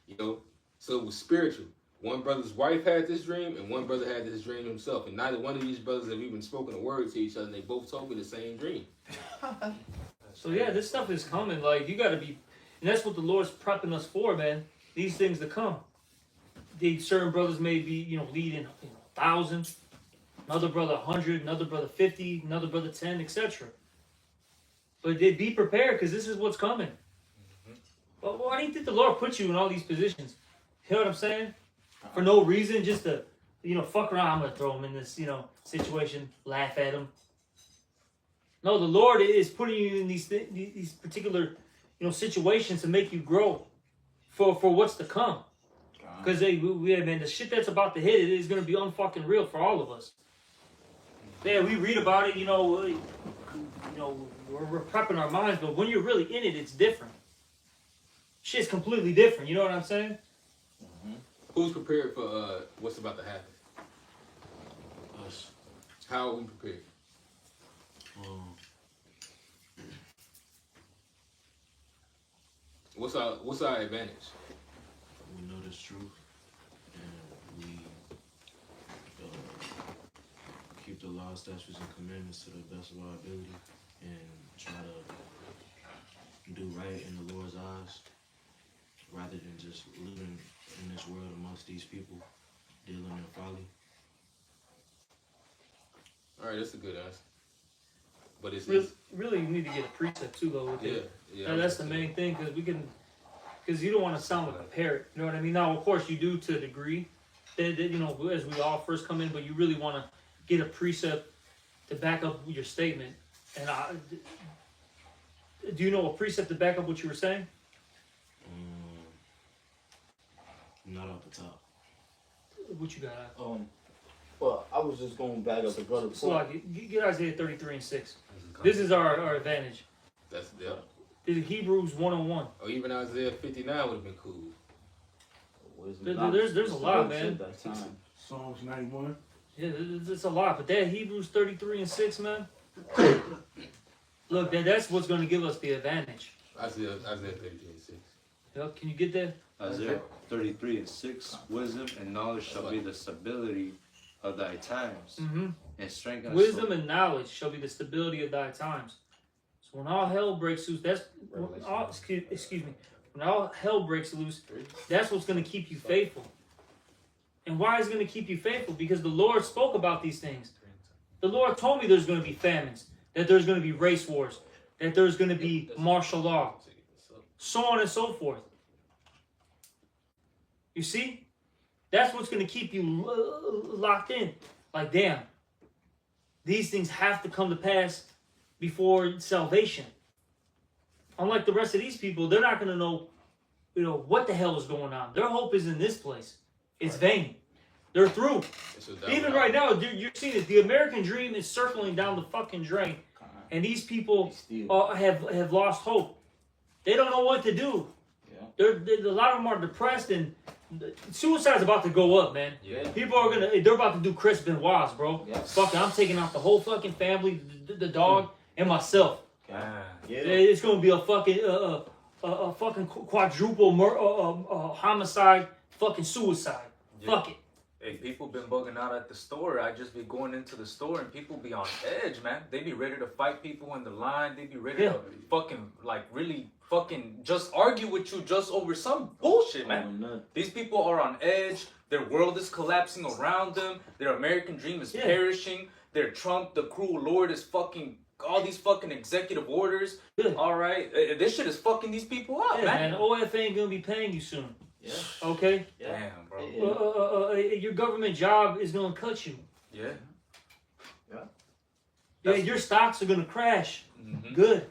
You know, so it was spiritual. One brother's wife had this dream, and one brother had this dream himself. And neither one of these brothers have even spoken a word to each other, and they both told me the same dream. So yeah, this stuff is coming. Like, you gotta be, and that's what the Lord's prepping us for, man. These things to come. These certain brothers may be, leading 1,000, another brother 100, another brother 50, another brother 10, etc. But they be prepared, because this is what's coming. But why do you think the Lord put you in all these positions? You know what I'm saying? For no reason, just to, fuck around. I'm gonna throw him in this, situation, laugh at him. No, the Lord is putting you in these particular, situations to make you grow for what's to come. Because man, the shit that's about to hit, it is gonna be unfucking real for all of us. Yeah, we read about it, we're prepping our minds, but when you're really in it, it's different. Shit's completely different. You know what I'm saying? Who's prepared for what's about to happen? Us. How are we prepared? What's our advantage? We know this truth, and we keep the law, statutes, and commandments to the best of our ability, and try to do right in the Lord's eyes, rather than just living in this world amongst these people, dealing in folly. All right, that's a good answer. But it's really, you need to get a precept too, though. With it. Yeah. That's the main thing, because you don't want to sound like a parrot. You know what I mean? Now, of course, you do to a degree, that as we all first come in, but you really want to get a precept to back up your statement. And do you know a precept to back up what you were saying? Not off the top. What you got? Well, I was just going back up the brother. So get Isaiah 33:6. This is our advantage. That's This is Hebrews 1:1. Or even Isaiah 59 would have been cool. There's a lot, man. Psalms 91. Yeah, it's a lot, but that Hebrews 33:6, man. Look, that's what's going to give us the advantage. Isaiah 33:6. Yep, can you get that? Isaiah 33:6. Wisdom and knowledge shall be the stability of thy times, and strength and Wisdom and knowledge shall be the stability of thy times. So when all hell breaks loose, when all hell breaks loose, that's what's going to keep you faithful. And why is it going to keep you faithful? Because the Lord spoke about these things. The Lord told me there's going to be famines, that there's going to be race wars, that there's going to be martial law, so on and so forth. You see? That's what's going to keep you locked in. Like, damn, these things have to come to pass before salvation. Unlike the rest of these people, they're not going to know, what the hell is going on. Their hope is in this place. It's vain. They're through. Even right now, you're seeing it. The American dream is circling down the fucking drain. And these people have lost hope. They don't know what to do. A lot of them are depressed, and suicide's about to go up, man. Yeah. People are they're about to do Chris Benoit's, bro. Yes. Fuck it, I'm taking out the whole fucking family, the dog, and myself. Yeah. It's gonna be a fucking a fucking quadruple homicide, fucking suicide. Yeah. Fuck it. Hey, people been bugging out at the store. I just be going into the store and people be on edge, man. They be ready to fight people in the line. They be ready to fucking, like, really fucking just argue with you just over some bullshit, man. These people are on edge. Their world is collapsing around them. Their American dream is perishing. Their Trump, the cruel Lord, is fucking all these fucking executive orders. All right, this shit is fucking these people up, man. OF ain't gonna be paying you soon. Yeah. Okay. Damn, bro. Your government job is gonna cut you. Yeah. Yeah. Your stocks are gonna crash. Mm-hmm. Good.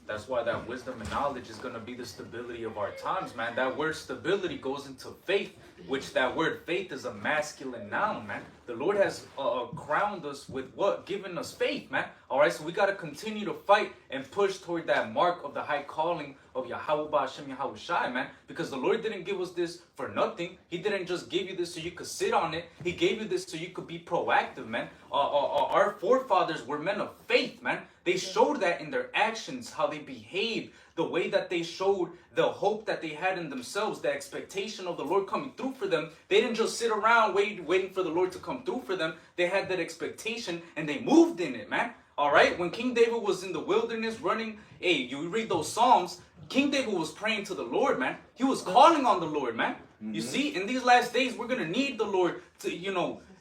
That's why that wisdom and knowledge is going to be the stability of our times, man. That word stability goes into faith, which that word faith is a masculine noun, man. The Lord has crowned us with what? Given us faith, man. All right, so we got to continue to fight and push toward that mark of the high calling of Yahawashi, man. Because the Lord didn't give us this for nothing. He didn't just give you this so you could sit on it. He gave you this so you could be proactive, man. Our forefathers were men of faith, man. They showed that in their actions, how they behaved, the way that they showed the hope that they had in themselves, the expectation of the Lord coming through for them. They didn't just sit around waiting for the Lord to come through for them. They had that expectation and they moved in it, man. All right, when King David was in the wilderness running, hey, you read those Psalms, King David was praying to the Lord, man. He was calling on the Lord, man. You see, in these last days, we're going to need the Lord to,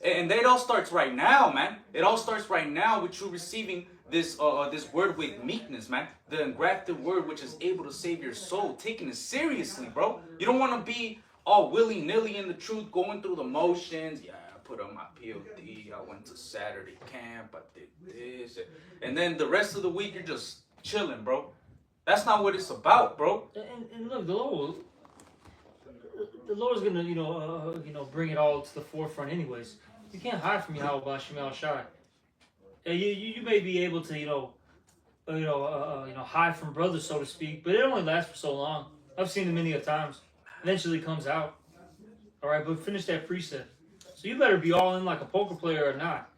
and it all starts right now, man. It all starts right now with you receiving this word with meekness, man. The engrafted word which is able to save your soul. Taking it seriously, bro. You don't want to be all willy-nilly in the truth, going through the motions. Yeah, I put on my POD. I went to Saturday camp. I did this. And then the rest of the week, you're just chilling, bro. That's not what it's about, bro. And look, the Lord's gonna, bring it all to the forefront anyways. You can't hide from Yahawashi Shai. You may be able to, hide from brothers, so to speak, but it only lasts for so long. I've seen it many a times. Eventually it comes out. All right, but finish that precept. So you better be all in like a poker player or not.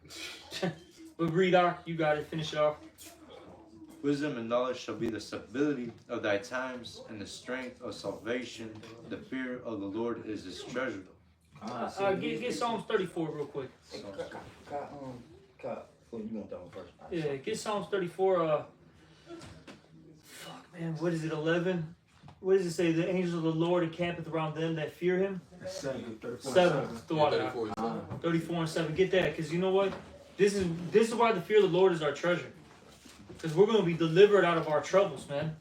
But Doc, you got it. Finish it off. Wisdom and knowledge shall be the stability of thy times, and the strength of salvation. The fear of the Lord is his treasure. Get Psalms 34 real quick. You want that one first? Yeah, get Psalms 34. Fuck, man, what is it? 11. What does it say? The angels of the Lord encampeth around them that fear Him. 7. 34 and 7. Get that, because you know what? This is why the fear of the Lord is our treasure. Because we're going to be delivered out of our troubles, man.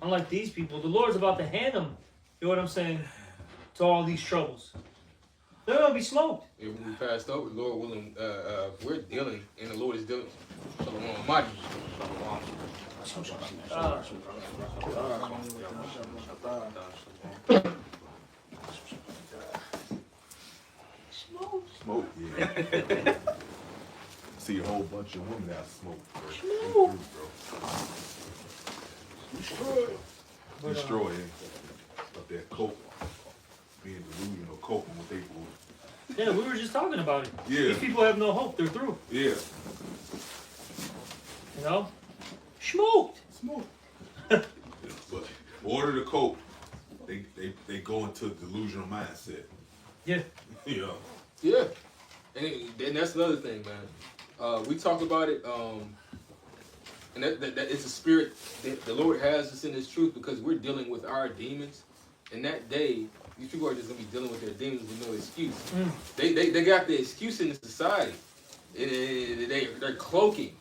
Unlike these people, the Lord's about to hand them, you know what I'm saying, to all these troubles. They're going to be smoked. If we passed over, Lord willing, we're dealing, and the Lord is dealing. Shalom Almighty. Smoke, yeah. See a whole bunch of women out smoke, bro. Destroying of that coke, being delusional, coping with they bullshit. Yeah, we were just talking about it. Yeah. These people have no hope. They're through. Yeah. You know? Smoked. Smoke. But order the coke, they go into delusional mindset. Yeah. You know. Yeah. And that's another thing, man. We talk about it, and that it's a spirit that the Lord has us in His truth because we're dealing with our demons. And that day, these people are just gonna be dealing with their demons with no excuse. They got the excuse in the society. They're cloaking.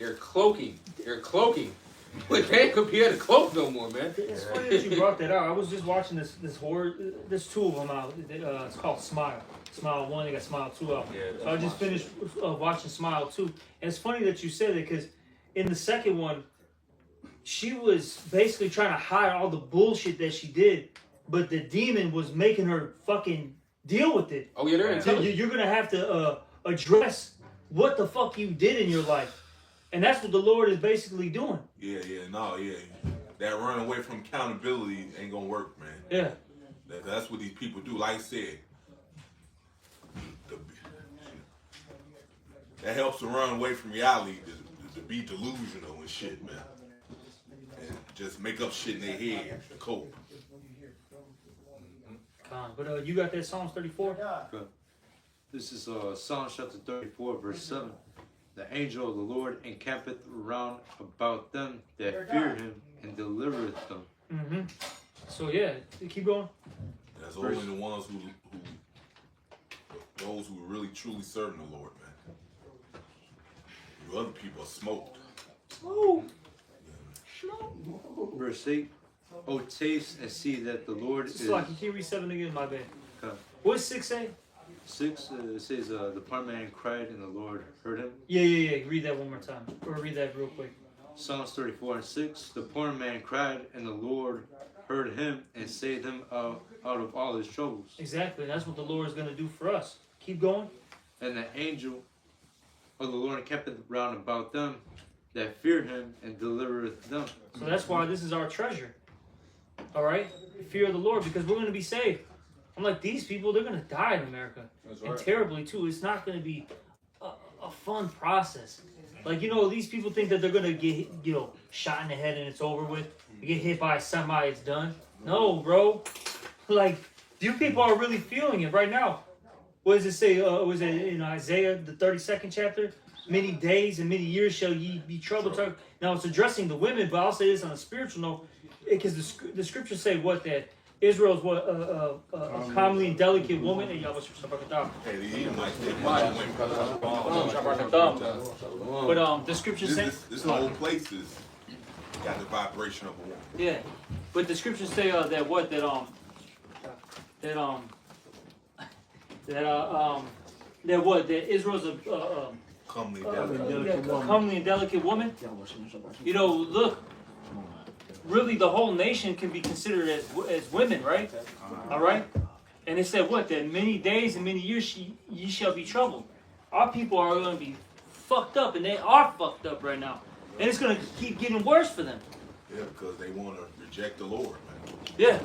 But they ain't gonna be able to cloak no more, man. It's funny that you brought that out. I was just watching this horror. There's two of them out. It's called Smile. Smile 1, they got Smile 2 out. Yeah, so I just finished watching Smile 2. And it's funny that you said it because in the second one, she was basically trying to hide all the bullshit that she did, but the demon was making her fucking deal with it. Oh, yeah, they're intelligent. You're going to have to address what the fuck you did in your life. And that's what the Lord is basically doing. Yeah. That run away from accountability ain't gonna work, man. Yeah. That's what these people do. Like I said, that helps to run away from reality, to be delusional and shit, man. And just make up shit in their head to cope. But you got that Psalms 34? This is Psalms chapter 34, verse 7. The angel of the Lord encampeth round about them that fear him and delivereth them. Mm-hmm. So yeah, keep going. That's only the ones who those who really truly serving the Lord, man. You other people are smoked. Verse 8. Oh, taste and see that the Lord is... Like, you can read 7 again, my bad. Okay. What does 6 say? 6, it says, the poor man cried and the Lord heard him. Yeah. Read that one more time. Or read that real quick. Psalms 34 and 6. The poor man cried and the Lord heard him and saved him out of all his troubles. Exactly. That's what the Lord is going to do for us. Keep going. And the angel of the Lord encampeth round about them that fear him and delivereth them. So that's why this is our treasure. All right? The fear of the Lord, because we're going to be saved. I'm like, these people, they're going to die in America. That's right. And terribly, too. It's not going to be a fun process. Like, you know, these people think that they're going to get, you know, shot in the head and it's over with. You get hit by a semi, it's done. No, bro. Like, you people are really feeling it right now. What does it say? Was it in Isaiah, the 32nd chapter? Many days and many years shall ye be troubled. Sure. Now, it's addressing the women, but I'll say this on a spiritual note. Because the scriptures say what? That Israel's what? A comely and delicate woman. And Hey, the Edomites, they might win. but the scriptures say... This whole place is got the vibration of a woman. Yeah, but the scriptures say that what? That Israel's a Comely, comely and delicate woman. You know, look, really the whole nation can be considered as women, right? All right? And it said what? That many days and many years ye shall be troubled. Our people are going to be fucked up, and they are fucked up right now. And it's going to keep getting worse for them. Yeah, because they want to reject the Lord, man. Yeah,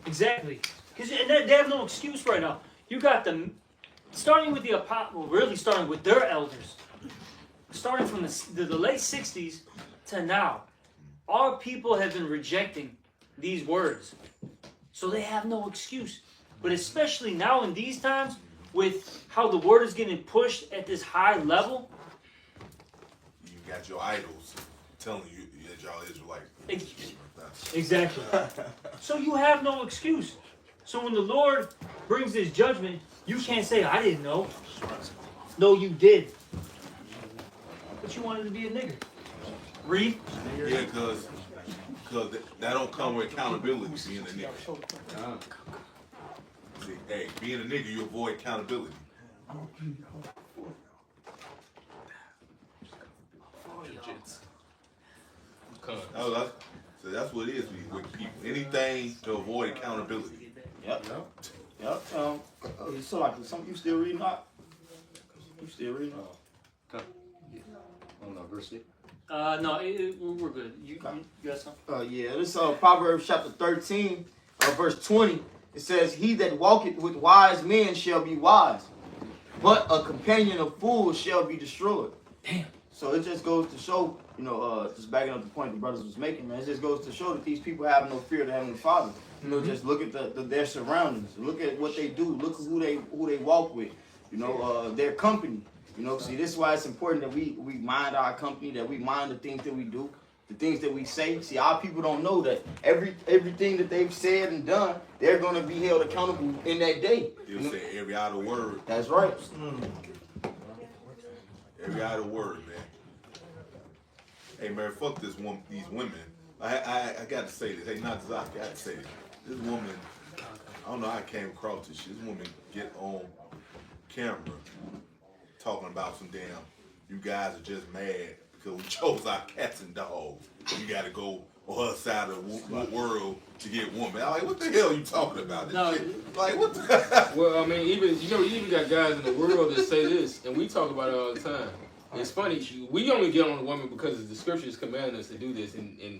exactly. Because they have no excuse right now. You got them, starting with the apostles, really starting with their elders, starting from the late 60s to now. Our people have been rejecting these words. So they have no excuse. But especially now in these times, with how the word is getting pushed at this high level. You got your idols telling you that y'all Israelites. Exactly. So you have no excuse. So when the Lord brings his judgment, you can't say, I didn't know. No, you did. But you wanted to be a nigger. Read. Yeah, because that don't come with accountability, being a nigga. See, hey, being a nigga, you avoid accountability. So that's what it is with people. Anything to avoid accountability. Yep. So like some you still reading up? You still reading up? Oh no, verse 8. No, we're good. You got something? Yeah, this Proverbs chapter 13, verse 20. It says, "He that walketh with wise men shall be wise, but a companion of fools shall be destroyed." Damn. So it just goes to show, just backing up the point the brothers was making, man. It just goes to show that these people have no fear of the Heavenly Father. Just look at their surroundings. Look at what they do. Look at who they walk with. Their company. See, this is why it's important that we mind our company, that we mind the things that we do, the things that we say. See, our people don't know that everything that they've said and done, they're going to be held accountable in that day. He'll say every idle word. That's right. Every idle word, man. Hey, man, fuck these women. I got to say this. Hey, not I got to say this. This woman, I don't know how I came across this shit. This woman get on camera talking about some damn, you guys are just mad because we chose our cats and dogs. You got to go on her side of the world to get woman. I'm like, what the hell are you talking about? This shit? Like, what the Well, I mean, you even got guys in the world that say this, and we talk about it all the time. It's funny, we only get on a woman because the scriptures command us to do this, and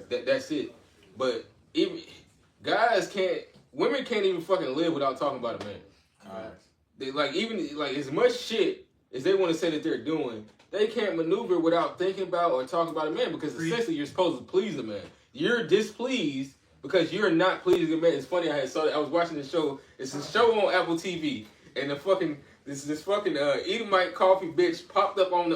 that's it. But women can't even fucking live without talking about a man. They even as much shit is they want to say that they're doing, they can't maneuver without thinking about or talking about a man, because essentially you're supposed to please a man. You're displeased because you're not pleasing a man. It's funny, I was watching the show. It's a show on Apple TV, and this fucking Edomite coffee bitch popped up on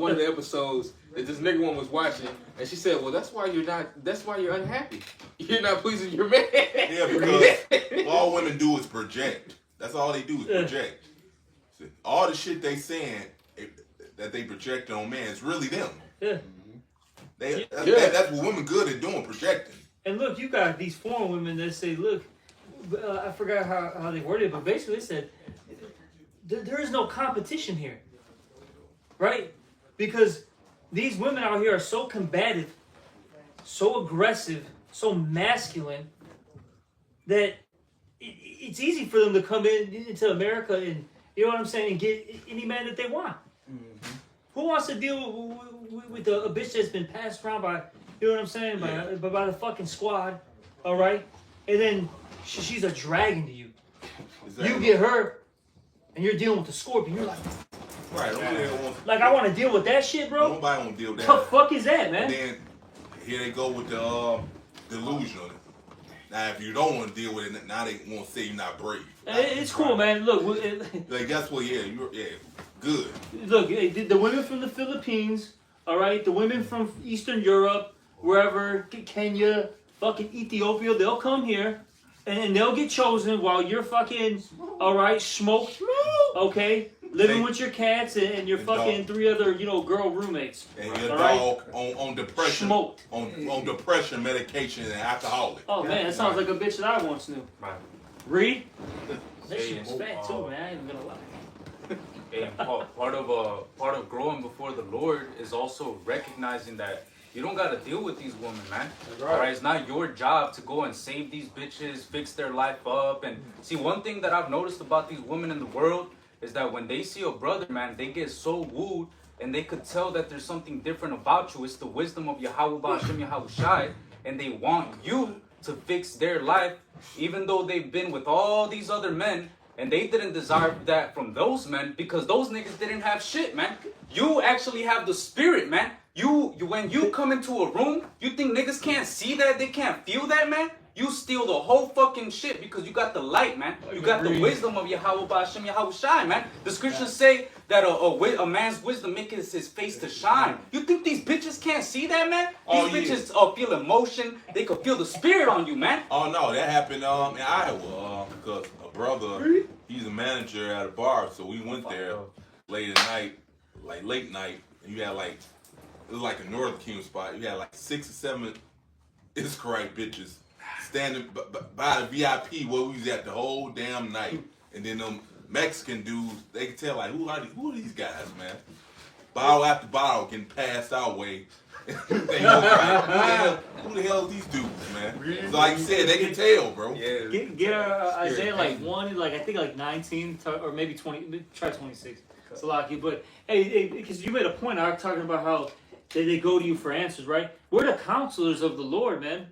one of the episodes that this nigga one was watching, and she said, "Well, that's why you're unhappy. You're not pleasing your man." Yeah, because all women do is project. That's all they do is project. All the shit they saying that they project on men is really them. Yeah. That's what women good at doing, projecting. And look, you got these foreign women that say, look, I forgot how they worded it, but basically they said, there is no competition here, right? Because these women out here are so combative, so aggressive, so masculine, that it's easy for them to come into America and, you know what I'm saying, and get any man that they want. Mm-hmm. Who wants to deal with a bitch that's been passed around by, you know what I'm saying, by the fucking squad, all right? And then she's a dragon to you. Exactly. You get her, and you're dealing with the scorpion. You're like, right? Like, I want to deal with that shit, bro. Nobody want to deal with that. What the fuck is that, man? And then here they go with the delusional. Now, if you don't want to deal with it, now they want to say you're not brave. It's cool, man. Look, like that's what. Yeah, good. Look, the women from the Philippines, all right, the women from Eastern Europe, wherever, Kenya, fucking Ethiopia, they'll come here and they'll get chosen while you're fucking, all right, smoked, okay, living with your cats and your fucking dog. 3 other, girl roommates. And your dog on depression, smoked. On depression medication and alcoholic. Oh man, that sounds like a bitch that I once knew. Right. Reed? That shit was fat too, man. I ain't even gonna lie. And part of growing before the Lord is also recognizing that you don't gotta deal with these women, man. Right. All right, it's not your job to go and save these bitches, fix their life up. And see, one thing that I've noticed about these women in the world is that when they see a brother, man, they get so wooed and they could tell that there's something different about you. It's the wisdom of Yahawashi, and they want you to fix their life, even though they've been with all these other men. And they didn't desire that from those men because those niggas didn't have shit, man. You actually have the spirit, man. You when you come into a room, you think niggas can't see that? They can't feel that, man? You steal the whole fucking shit because you got the light, man. You got the wisdom of Yahawashi, man. The scriptures say that a man's wisdom makes his face to shine. You think these bitches can't see that, man? These bitches feel emotion. They could feel the spirit on you, man. Oh, no, that happened in Iowa because brother, he's a manager at a bar, so we went there late at night, like late night, and you had it was like a North King spot. You had like 6 or 7 Israelite bitches standing by the VIP where we was at the whole damn night, and then them Mexican dudes, they could tell like who are these guys, man? Bottle after bottle getting passed our way. Who the hell are these dudes, man? So like you said, they can tell, bro. Yeah. Get Isaiah like 1, like I think like 19 or maybe 20. Try 26. It's a lot, but hey, because you made a point. I'm talking about how they go to you for answers, right? We're the counselors of the Lord, man.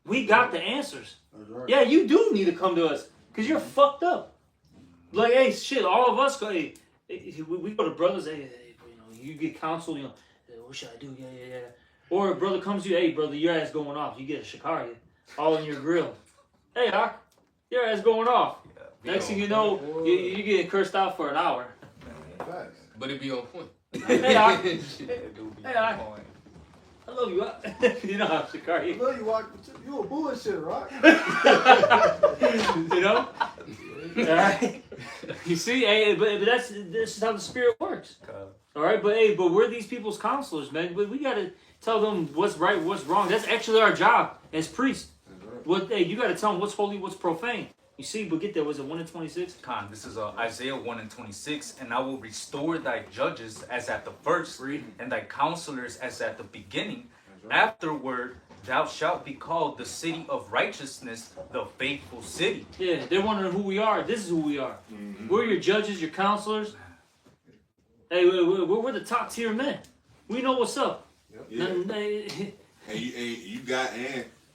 We got the answers. Right. Yeah, you do need to come to us because you're fucked up. Like, hey, shit, all of us go. Hey, we go to brothers. Hey, you get counsel. What should I do? Yeah. Or a brother comes to you, hey, brother, your ass going off. You get a shikari all in your grill. Hey, Doc, your ass going off. Yeah, next thing you know, you get cursed out for an hour. But it be on point. Hey, Doc. Hey, Doc. I love you, Doc. You know how shikari. I love you, Doc. You a bullshitter, right? You know? All right. You see, hey, but this is how the spirit works. All right, but we're these people's counselors, man. We gotta tell them what's right, what's wrong. That's actually our job as priests. You gotta tell them what's holy, what's profane. You see, but get there. Was it 1:26? Khan, this is Isaiah 1:26, and I will restore thy judges as at the first, and thy counselors as at the beginning. Afterward, thou shalt be called the city of righteousness, the faithful city. Yeah, they're wondering who we are. This is who we are. Mm-hmm. We're your judges, your counselors. Hey, we're the top tier men. We know what's up. Yeah. And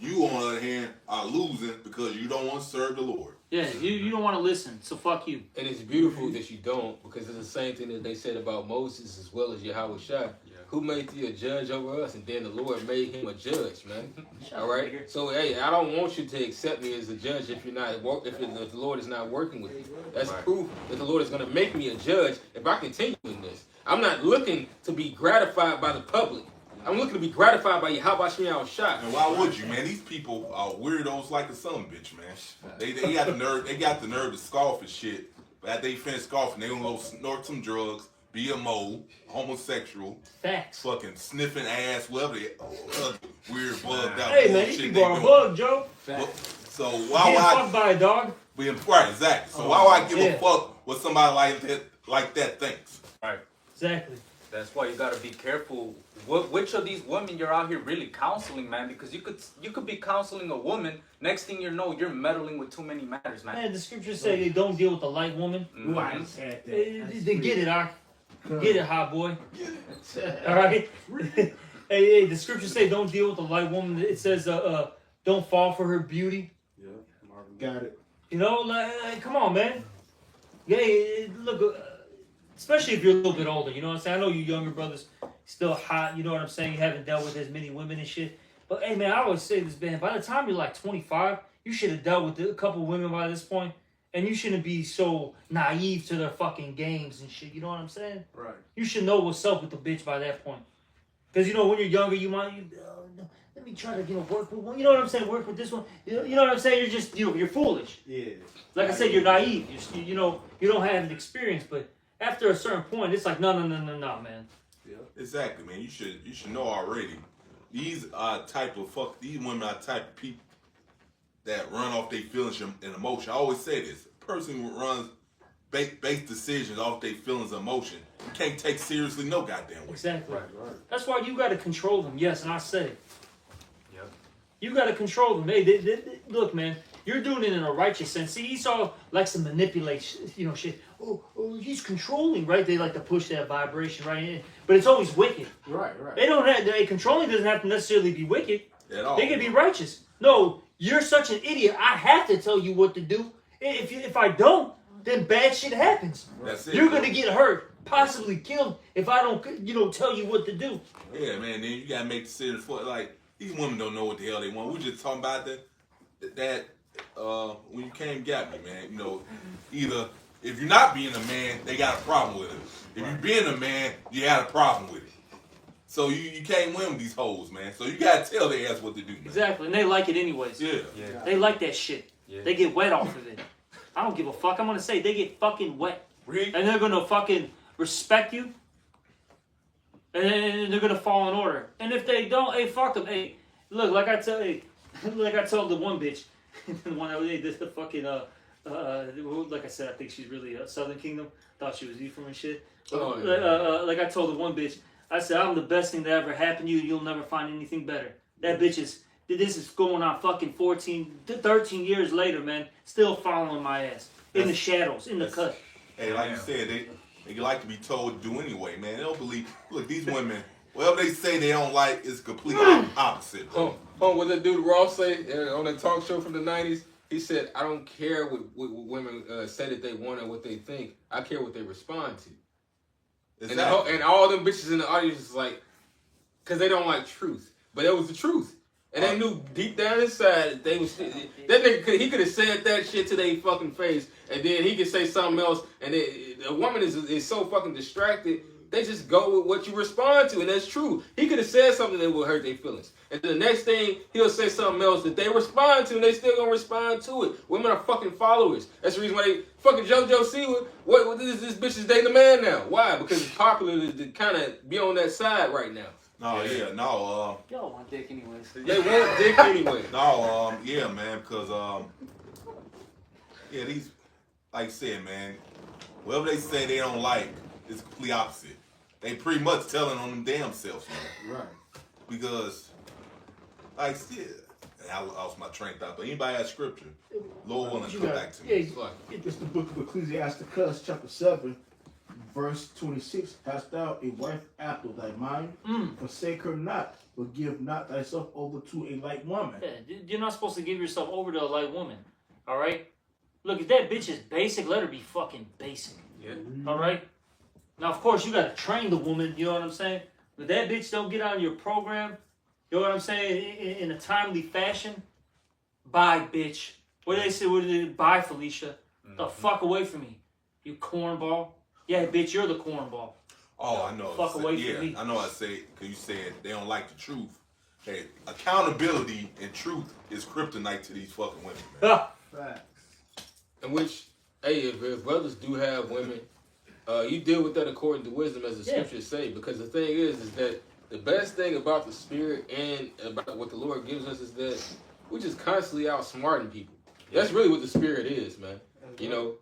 you on the other hand are losing because you don't want to serve the Lord. Yeah, you don't want to listen, so fuck you. And it's beautiful that you don't, because it's the same thing that they said about Moses as well as Yahawashi. Who made thee a judge over us, and then the Lord made him a judge, man. All right. So hey, I don't want you to accept me as a judge if you're not if the Lord is not working with you. That's proof that the Lord is going to make me a judge if I continue in this. I'm not looking to be gratified by the public. I'm looking to be gratified by Yahawashi shot. And why would you, man? These people are weirdos like a son bitch, man. They got the nerve. They got the nerve to scoff and shit. But after they finish scoffing, they gonna go snort some drugs, be a mole, homosexual, Facts. fucking sniffing ass, whatever they weird bugged out. Hey man, you can borrow a bug, Joe. So why would fuck by a dog? Right, exactly. So why would I give a fuck what somebody like that thinks? Right. Exactly. That's why you gotta be careful. Which of these women you're out here really counseling, man? Because you could be counseling a woman. Next thing you know, you're meddling with too many matters, man. Man, the scriptures say they don't deal with the light woman. Right. They get it, get it, hot boy. All right. Hey, the scriptures say don't deal with the light woman. It says don't fall for her beauty. Yeah, Marvin. Got it. You know, like come on, man. Yeah, look. Especially if you're a little bit older, you know what I'm saying? I know you younger brothers still hot, you know what I'm saying? You haven't dealt with as many women and shit. But hey man, I always say this, man, by the time you're like 25, you should have dealt with a couple women by this point. And you shouldn't be so naive to their fucking games and shit, you know what I'm saying? Right. You should know what's up with the bitch by that point. Because you know, when you're younger, you might, let me try to, work with one. You know what I'm saying? Work with this one. You know what I'm saying? You're just, you're foolish. Yeah. Like I said, you're naive. You don't have an experience, but after a certain point, it's like, no, man. Yeah. Exactly, man. You should know already. These women are type of people that run off their feelings and emotion. I always say this: a person who runs based decisions off their feelings and emotion, you can't take seriously no goddamn way. Exactly. Right. That's why you got to control them. Yes, and I said it. Yep. You got to control them. Hey, look, man. You're doing it in a righteous sense. See, Esau likes to manipulate, shit. Oh, he's controlling, right? They like to push that vibration right in, but it's always wicked. Right. Controlling doesn't have to necessarily be wicked. At all. They can be righteous. No, you're such an idiot. I have to tell you what to do. If I don't, then bad shit happens. That's it. You're gonna get hurt, possibly killed, if I don't, tell you what to do. Yeah, man. Then you gotta make decisions for these women don't know what the hell they want. We just talking about that when you came got me, man. Either if you're not being a man, they got a problem with it. If you're being a man, you got a problem with it. So you can't win with these hoes, man. So you gotta tell their ass what to do, man. Exactly, and they like it anyways. Yeah. They like that shit. Yeah. They get wet off of it. I don't give a fuck. I'm gonna say they get fucking wet. Rick. And they're gonna fucking respect you. And they're gonna fall in order. And if they don't, hey, fuck them. Hey, look, like I told the one bitch, the one that did the fucking like I said, I think she's really Southern Kingdom. Thought she was Ephraim and shit. Like I told the one bitch, I said, I'm the best thing that ever happened to you. You'll never find anything better. That bitch this is going on fucking 13 years later, man. Still following my ass. In the shadows, in the cut. Hey, like you said, they like to be told to do anyway, man. They don't believe. Look, these women, whatever they say they don't like is completely opposite. What the dude Ross say on a talk show from the 90s? He said, I don't care what women say that they want and what they think. I care what they respond to. And all them bitches in the audience is like, because they don't like truth. But it was the truth. And they knew deep down inside they was that nigga. He could have said that shit to their fucking face, and then he could say something else. And the woman is so fucking distracted. They just go with what you respond to, and that's true. He could have said something that would hurt their feelings, and then the next thing he'll say something else that they respond to, and they still gonna respond to it. Women are fucking followers. That's the reason why they fucking JoJo Siwa. What this bitch is dating a man now? Why? Because it's popular to kind of be on that side right now. Y'all want dick anyways. They want dick anyway. Yeah, man, because these, like I said, man, whatever they say they don't like is complete opposite. They pretty much telling on them damn selves, man. Right. Because, like, I lost my train of thought. But anybody have scripture? Lord willing, come back to me. It's the book of Ecclesiasticus, chapter 7, verse 26. Hast thou a wife after thy mind? Forsake her not, but give not thyself over to a light woman. Yeah, you're not supposed to give yourself over to a light woman. All right? Look, if that bitch is basic, let her be fucking basic. Yeah. All right. Now, of course, you gotta train the woman. You know what I'm saying? But that bitch don't get on your program. You know what I'm saying? In a timely fashion. Bye, bitch. What do they say? What did they? Bye, Felicia. The fuck away from me, you cornball. Yeah, bitch, you're the cornball. Oh, I know. Fuck away from me. I know. I say because you said they don't like the truth. Hey, accountability and truth is kryptonite to these fucking women, man. Facts. In which, hey, if brothers do have women, you deal with that according to wisdom, as the scriptures say. Because the thing is that the best thing about the spirit and about what the Lord gives us is that we're just constantly outsmarting people. That's really what the spirit is, man. You know,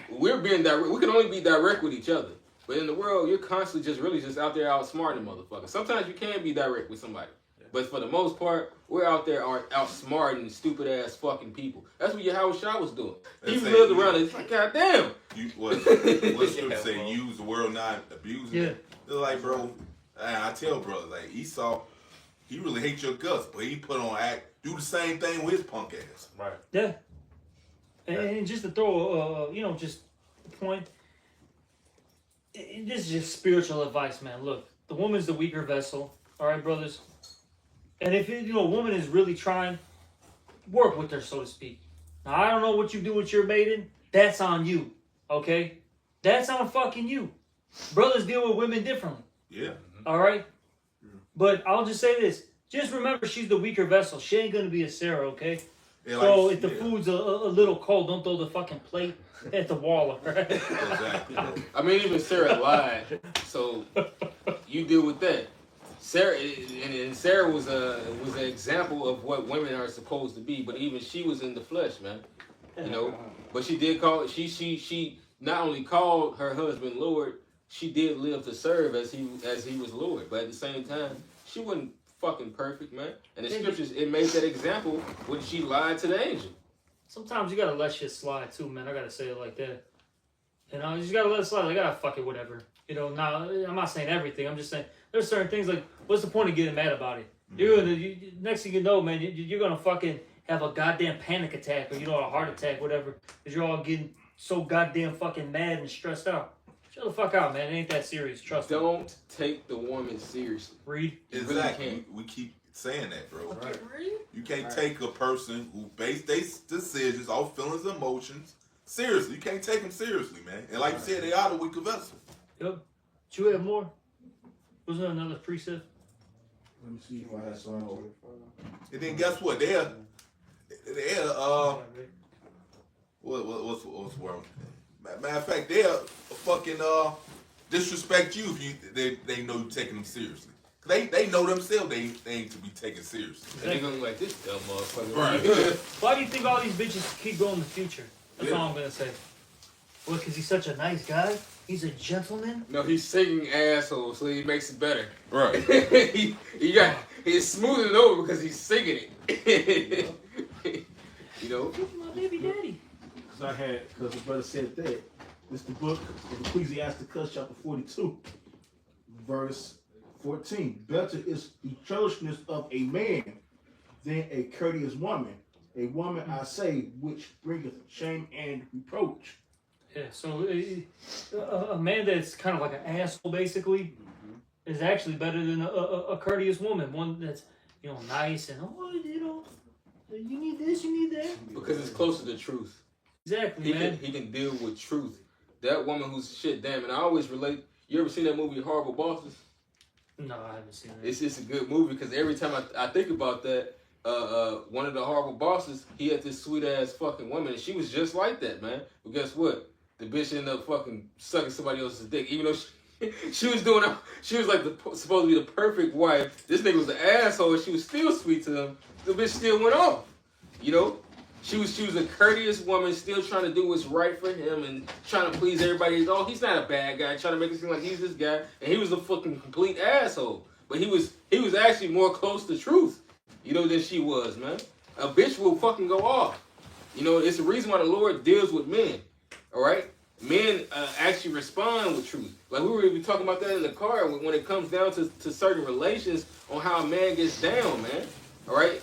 we're being direct. We can only be direct with each other. But in the world, you're constantly just out there outsmarting motherfuckers. Sometimes you can be direct with somebody. But for the most part, we're out there outsmarting stupid ass fucking people. That's what Yahawashi was doing. He lived around it. It's like, goddamn. What scripture say? Use the world, not abuse it. Yeah. It's like, bro, I tell brothers, like Esau, he really hates your guts, but he put on act, do the same thing with his punk ass. Right. Yeah. And just to throw, just a point. This is just spiritual advice, man. Look, the woman's the weaker vessel. All right, brothers. And if a woman is really trying, work with her, so to speak. Now, I don't know what you do with your maiden. That's on you. Okay? That's on fucking you. Brothers deal with women differently. Yeah. All right? But I'll just say this. Just remember she's the weaker vessel. She ain't going to be a Sarah, okay? Yeah, So if the food's a little cold, don't throw the fucking plate at the wall, all right? Exactly. I mean, even Sarah lied. So you deal with that. Sarah and Sarah was an example of what women are supposed to be, but even she was in the flesh, man. You know, but she did call she not only called her husband Lord, she did live to serve as he was Lord, but at the same time, she wasn't fucking perfect, man. And the scriptures, it made that example when she lied to the angel. Sometimes you gotta let shit slide too, man. I gotta say it like that. You know, you just gotta let it slide. Like, fuck it, whatever. You know, now I'm not saying everything. I'm just saying there's certain things like, what's the point of getting mad about it? Next thing you know, man, you're gonna fucking have a goddamn panic attack or a heart attack, whatever, because you're all getting so goddamn fucking mad and stressed out. Shut the fuck out, man. It ain't that serious. Trust me. Don't take the woman seriously. Read. Exactly. Really we keep saying that, bro. Right. You can't take a person who base their decisions off feelings and emotions seriously. You can't take them seriously, man. And like you said, they are the weaker vessel. Yep. Did you have more? Was there another precept? Let me see if I have some more. And then guess what? They're what's the word? Matter of fact, they'll fucking disrespect you if they know you taking them seriously. They know themselves they ain't to be taken seriously. And they gonna be like, this dumb motherfucker. Right. Why do you think all these bitches keep going in the future? That's all I'm gonna say. Well, because he's such a nice guy. He's a gentleman. No, he's singing asshole, so he makes it better. Right. He's smoothing it over because he's singing it. You know? My baby daddy. Because the brother said that. This is the book of Ecclesiasticus, chapter 42, verse 14. Better is the churlishness of a man than a courteous woman. A woman, I say, which bringeth shame and reproach. Yeah, so a man that's kind of like an asshole, basically, is actually better than a courteous woman. One that's, nice and, you need this, you need that. Because it's close to the truth. Exactly, man. He can deal with truth. That woman who's shit, damn, and I always relate. You ever seen that movie, Horrible Bosses? No, I haven't seen that. It's just a good movie because every time I think about that, one of the horrible bosses, he had this sweet ass fucking woman, and she was just like that, man. But guess what? The bitch ended up fucking sucking somebody else's dick, even though she was like supposed to be the perfect wife. This nigga was an asshole, and she was still sweet to him. The bitch still went off, She was a courteous woman, still trying to do what's right for him and trying to please everybody. He's not a bad guy, trying to make it seem like he's this guy, and he was a fucking complete asshole. But he was actually more close to truth, than she was, man. A bitch will fucking go off. It's the reason why the Lord deals with men. All right, men actually respond with truth. Like we were even talking about that in the car when it comes down to certain relations on how a man gets down, man. All right.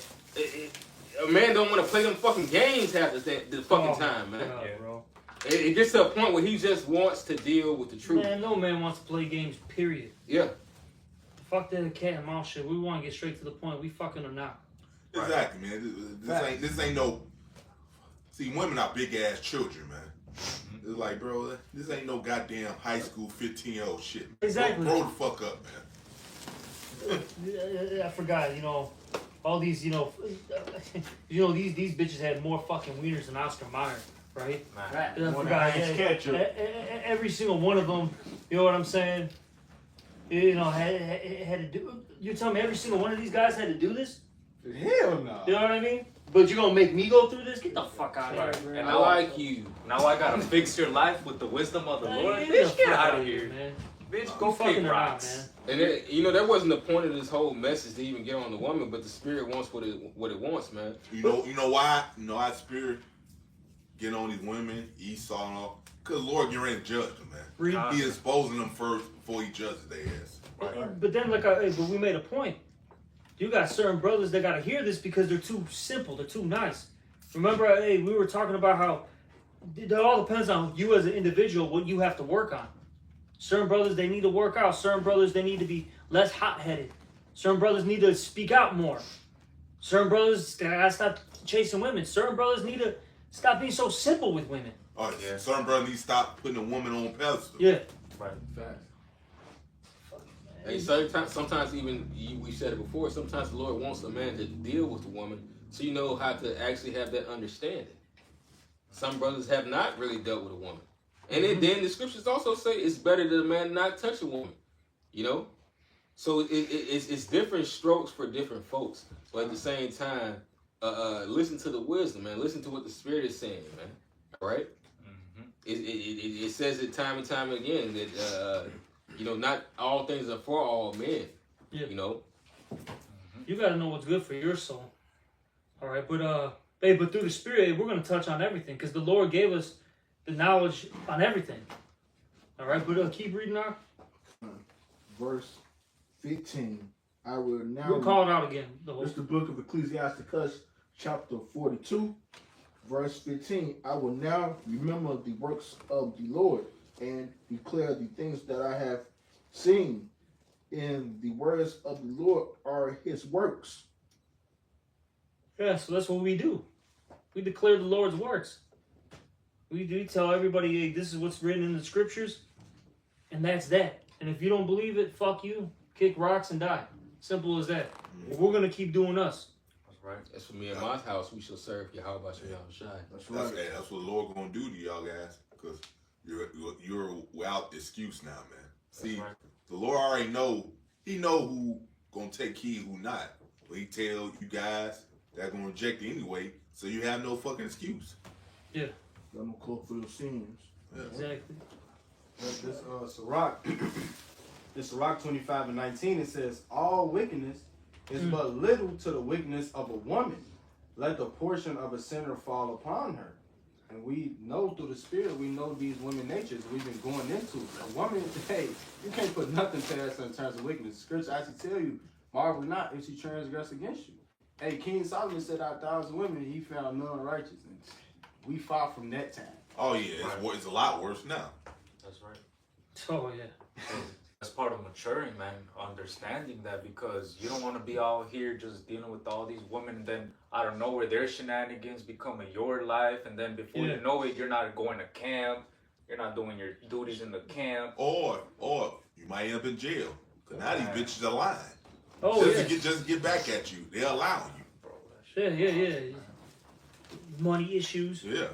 a man don't want to play them fucking games half the fucking time, man. God, bro. It gets to a point where he just wants to deal with the truth. Man, no man wants to play games, period. Yeah. Fuck that cat and mouse shit. We want to get straight to the point. We fucking are not. Exactly, man. This ain't no. See, women are big ass children, man. It's like, bro, this ain't no goddamn high school 15-year-old shit. Exactly. Grow the fuck up, man. I forgot, you know, all these, you know, these bitches had more fucking wieners than Oscar Mayer, right? Right. I More forgot. than Heinz ketchup. Every single one of them, you know what I'm saying? You know, had to do. You tell me every single one of these guys had to do this? Hell no. You know what I mean? But you're gonna make me go through this? Get the fuck out of here, And I like you. Now I gotta fix your life with the wisdom of the Lord. Get Bitch, the get fuck out of here. man. Bitch, Go go fucking kick around, rocks. man. And you know, that wasn't the point of this whole message to even get on the woman, but the spirit wants what it wants, man. You know why? You know our spirit get on these women, Esau and all? Because Lord, you're in judgment, man. Read. He exposing them first before he judges their ass. But then, but we made a point. You got certain brothers that gotta hear this because they're too simple, they're too nice. Remember, we were talking about how it all depends on you as an individual, what you have to work on. Certain brothers, they need to work out. Certain brothers, they need to be less hot-headed. Certain brothers need to speak out more. Certain brothers gotta stop chasing women. Certain brothers need to stop being so simple with women. Oh, yeah. Certain brothers need to stop putting a woman on pedestal. Yeah. Right. Facts. Hey, sometimes even we said it before. Sometimes the Lord wants a man to deal with the woman, so you know how to actually have that understanding. Some brothers have not really dealt with a woman, and then the scriptures also say it's better that a man not touch a woman. You know, so it's different strokes for different folks. But at the same time, listen to the wisdom, man. Listen to what the Spirit is saying, man. All right. It says it time and time again that. You know, not all things are for all men. Yeah. You know. You gotta know what's good for your soul. All right, but but through the Spirit, we're gonna touch on everything because the Lord gave us the knowledge on everything. All right, but keep reading now. Verse 15. I will now. We'll call it out again. The whole. It's the book of Ecclesiasticus, chapter 42, verse 15. I will now remember the works of the Lord and declare the things that I have seen. In the words of the Lord are his works. Yeah, so that's what we do. We declare the Lord's works. We do tell everybody, hey, this is what's written in the scriptures, and that's that. And if you don't believe it, fuck you, kick rocks and die. Simple as that. But we're gonna keep doing us. That's right. As for me and my house, we shall serve Yahawashi Yahawashi. That's right. That's what the Lord gonna do to y'all guys, because you're without excuse now, man. See, right. the Lord already know. He know who gonna take heed, who not. But he tell you guys that gonna reject it anyway, so you have no fucking excuse. Yeah. Got no cloak for your sins. Yeah. Exactly. This Sirach, this Sirach 25:19, it says, all wickedness is but little to the wickedness of a woman. Let the portion of a sinner fall upon her. And we know through the Spirit, we know these women natures we've been going into. A woman, hey, you can't put nothing past her in terms of wickedness. Scripture actually tell you, marvel not if she transgress against you. Hey, King Solomon said out 1,000 women, he found none righteous. And we far from that time. Oh yeah, it's a lot worse now. That's right. Oh yeah. That's part of maturing, man. Understanding that, because you don't want to be out here just dealing with all these women, and then out of nowhere their shenanigans becoming your life, and then before you know it, you're not going to camp, you're not doing your duties in the camp, Or you might end up in jail. Cause now these bitches are lying. Oh just yeah. to get back at you. They're allowing you. Yeah. Money issues. Yeah.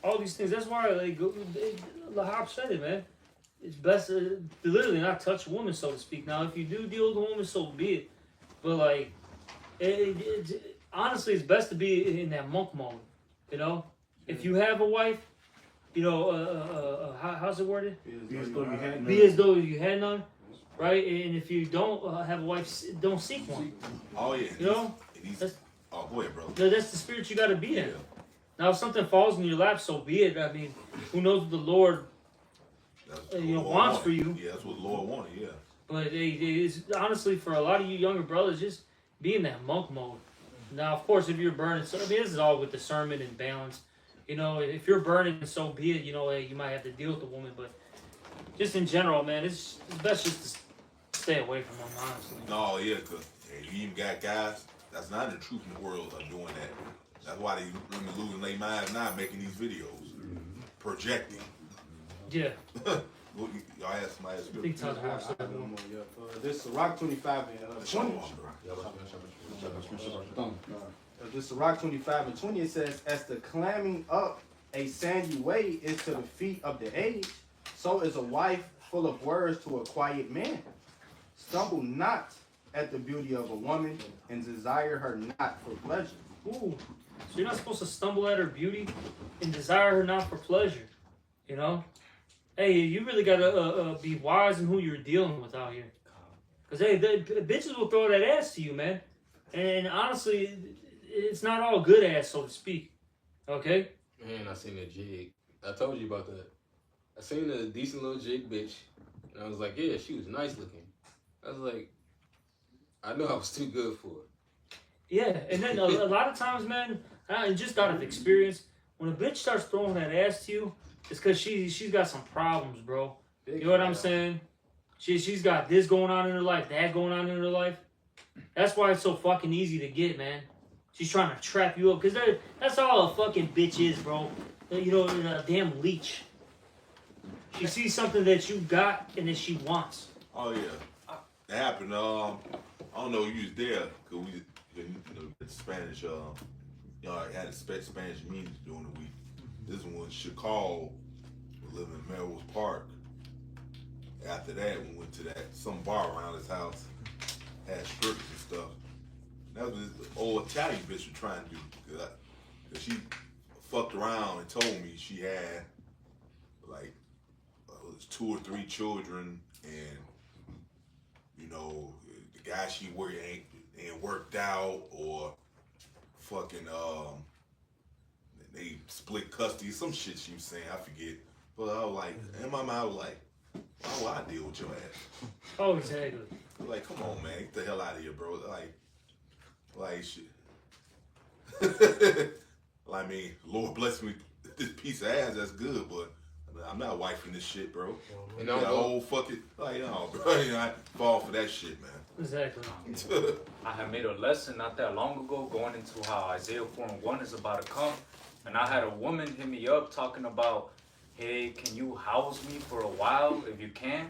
All these things. That's why Lahab said it, man. It's best to literally not touch a woman, so to speak. Now, if you do deal with a woman, so be it. But like, honestly, it's best to be in that monk mode. You know, if you have a wife, you know, how's it worded? Be as though you had none. Be as though you had none, right? And if you don't have a wife, don't seek one. Oh yeah. You know, oh, go ahead, brother. that's the spirit you got to be in. Now, if something falls in your lap, so be it. I mean, who knows what the Lord wants for you. Yeah, that's what the Lord wanted, yeah. But it's honestly, for a lot of you younger brothers, just be in that monk mode. Now, of course, if you're burning, so I mean, this is all with discernment and balance. You know, if you're burning, so be it. You know, hey, you might have to deal with the woman, but just in general, man, it's best just to stay away from them, honestly. No, yeah, because you even got guys that's not in the truth in the world are doing that. That's why they losing their minds now, making these videos, projecting. Yeah. Y'all ask somebody else. Big time house. This Sirach 25 and 20. This Sirach 25 and 20, it says, as the clamming up a sandy way is to the feet of the aged, so is a wife full of words to a quiet man. Stumble not at the beauty of a woman, and desire her not for pleasure. Ooh. So you're not supposed to stumble at her beauty and desire her not for pleasure. You know? Hey, you really gotta be wise in who you're dealing with out here. Because, hey, the bitches will throw that ass to you, man. And honestly, it's not all good ass, so to speak. Okay? Man, I seen a jig. I told you about that. I seen a decent little jig bitch. And I was like, yeah, she was nice looking. I was like, I know I was too good for her. Yeah, and then a lot of times, man, just out of experience, when a bitch starts throwing that ass to you, it's because she's got some problems, bro. You know what I'm saying? She's got this going on in her life, that going on in her life. That's why it's so fucking easy to get, man. She's trying to trap you up, because that's all a fucking bitch is, bro. You know, a damn leech. She sees something that you got and that she wants. Oh yeah, that happened. I don't know if you was there because we, the Spanish. I had a Spanish meetings during the week. This one was Chicago. We lived in Melrose Park. After that, we went to some bar around his house. Had strippers and stuff. That was this old Italian bitch was trying to do. Cause she fucked around and told me she had like it was 2 or 3 children, and you know the guy she worked ain't worked out, or fucking they split custody, some shit she was saying, I forget. But I was like, in my mind I was like, why would I deal with your ass? Oh, exactly. Like, come on, man, get the hell out of here, bro. Like shit. I mean, Lord bless me with this piece of ass, that's good, but I'm not wifing this shit, bro. You know, know, whole fucking, like, no, bro, you know, I fall for that shit, man. Exactly. I had made a lesson not that long ago going into how Isaiah 4:1 is about to come. And I had a woman hit me up talking about, hey, can you house me for a while if you can?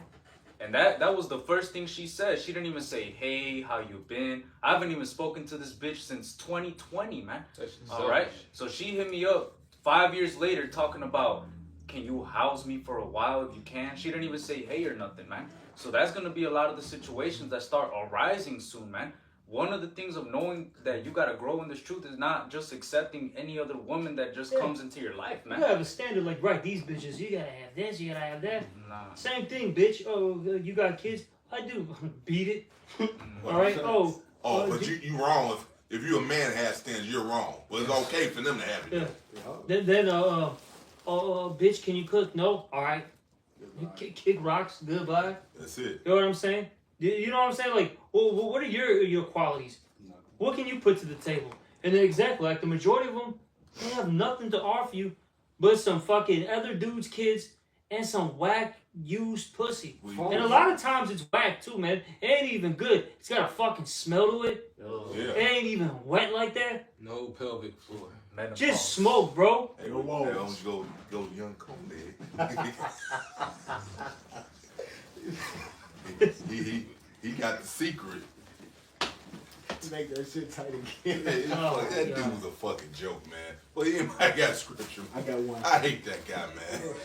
And that was the first thing she said. She didn't even say, hey, how you been? I haven't even spoken to this bitch since 2020, man. All right? So she hit me up 5 years later talking about, can you house me for a while if you can? She didn't even say hey or nothing, man. So that's going to be a lot of the situations that start arising soon, man. One of the things of knowing that you got to grow in this truth is not just accepting any other woman that just comes into your life, man. You gotta have a standard like, right, these bitches, you gotta have this, you gotta have that. Nah. Same thing, bitch. Oh, you got kids? I do. Beat it. All right? Oh. But you wrong. If you're a man that has standards, you're wrong. Well, it's okay for them to have it. Yeah. Then bitch, can you cook? No? All right. You kick rocks. Goodbye. That's it. You know what I'm saying? You know what I'm saying? Like, well, what are your qualities? What can you put to the table? And then exactly, like the majority of them, they have nothing to offer you but some fucking other dudes' kids and some whack used pussy. And a lot of times it's whack too, man. It ain't even good. It's got a fucking smell to it. Yeah. It ain't even wet like that. No pelvic floor. Just smoke, bro. Hey, go young Conde. he got the secret. Make that shit tight again. That dude was a fucking joke, man. Well, anybody got scripture? I got one. I hate that guy, man.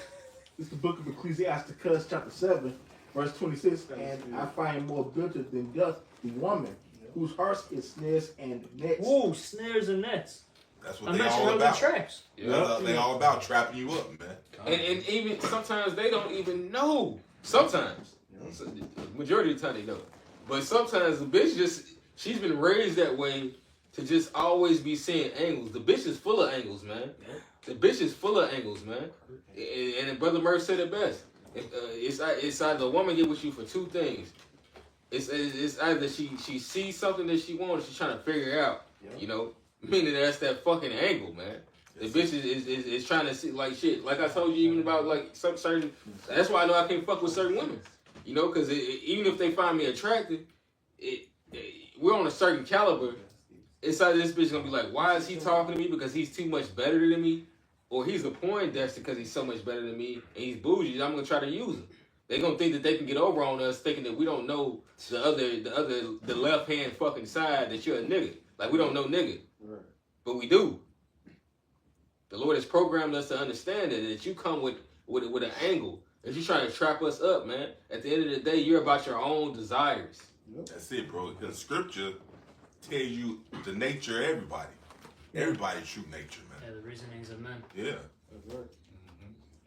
It's the book of Ecclesiasticus, chapter 7, verse 26. And I find more bitter than doth the woman, whose heart is snares and nets. Whoa, snares and nets. That's what they all about. Traps. Yeah. They all about trapping you up, man. And even sometimes they don't even know. Sometimes. Majority of the time they don't. But sometimes the bitch she's been raised that way to just always be seeing angles. The bitch is full of angles, man. The bitch is full of angles, man. And Brother Murph said it best. It's either a woman get with you for 2 things. It's either she sees something that she wants, she's trying to figure out Yeah. You know, meaning that's that fucking angle, man. The bitch is trying to see like shit. Like I told you, even about like some certain. That's why I know I can't fuck with certain women. You know, because even if they find me attractive, we're on a certain caliber. Inside this bitch gonna be like, why is he talking to me? Because he's too much better than me, or he's a Poindexter because he's so much better than me and he's bougie. I'm gonna try to use him. They gonna think that they can get over on us, thinking that we don't know the left hand fucking side that you're a nigga. Like we don't know nigga, Right. but we do. The Lord has programmed us to understand that you come with an angle. That you're trying to trap us up, man. At the end of the day, you're about your own desires. That's it, bro. Because Scripture tells you the nature of everybody. Everybody's true nature, man. Yeah, the reasonings of men. Yeah. That's right.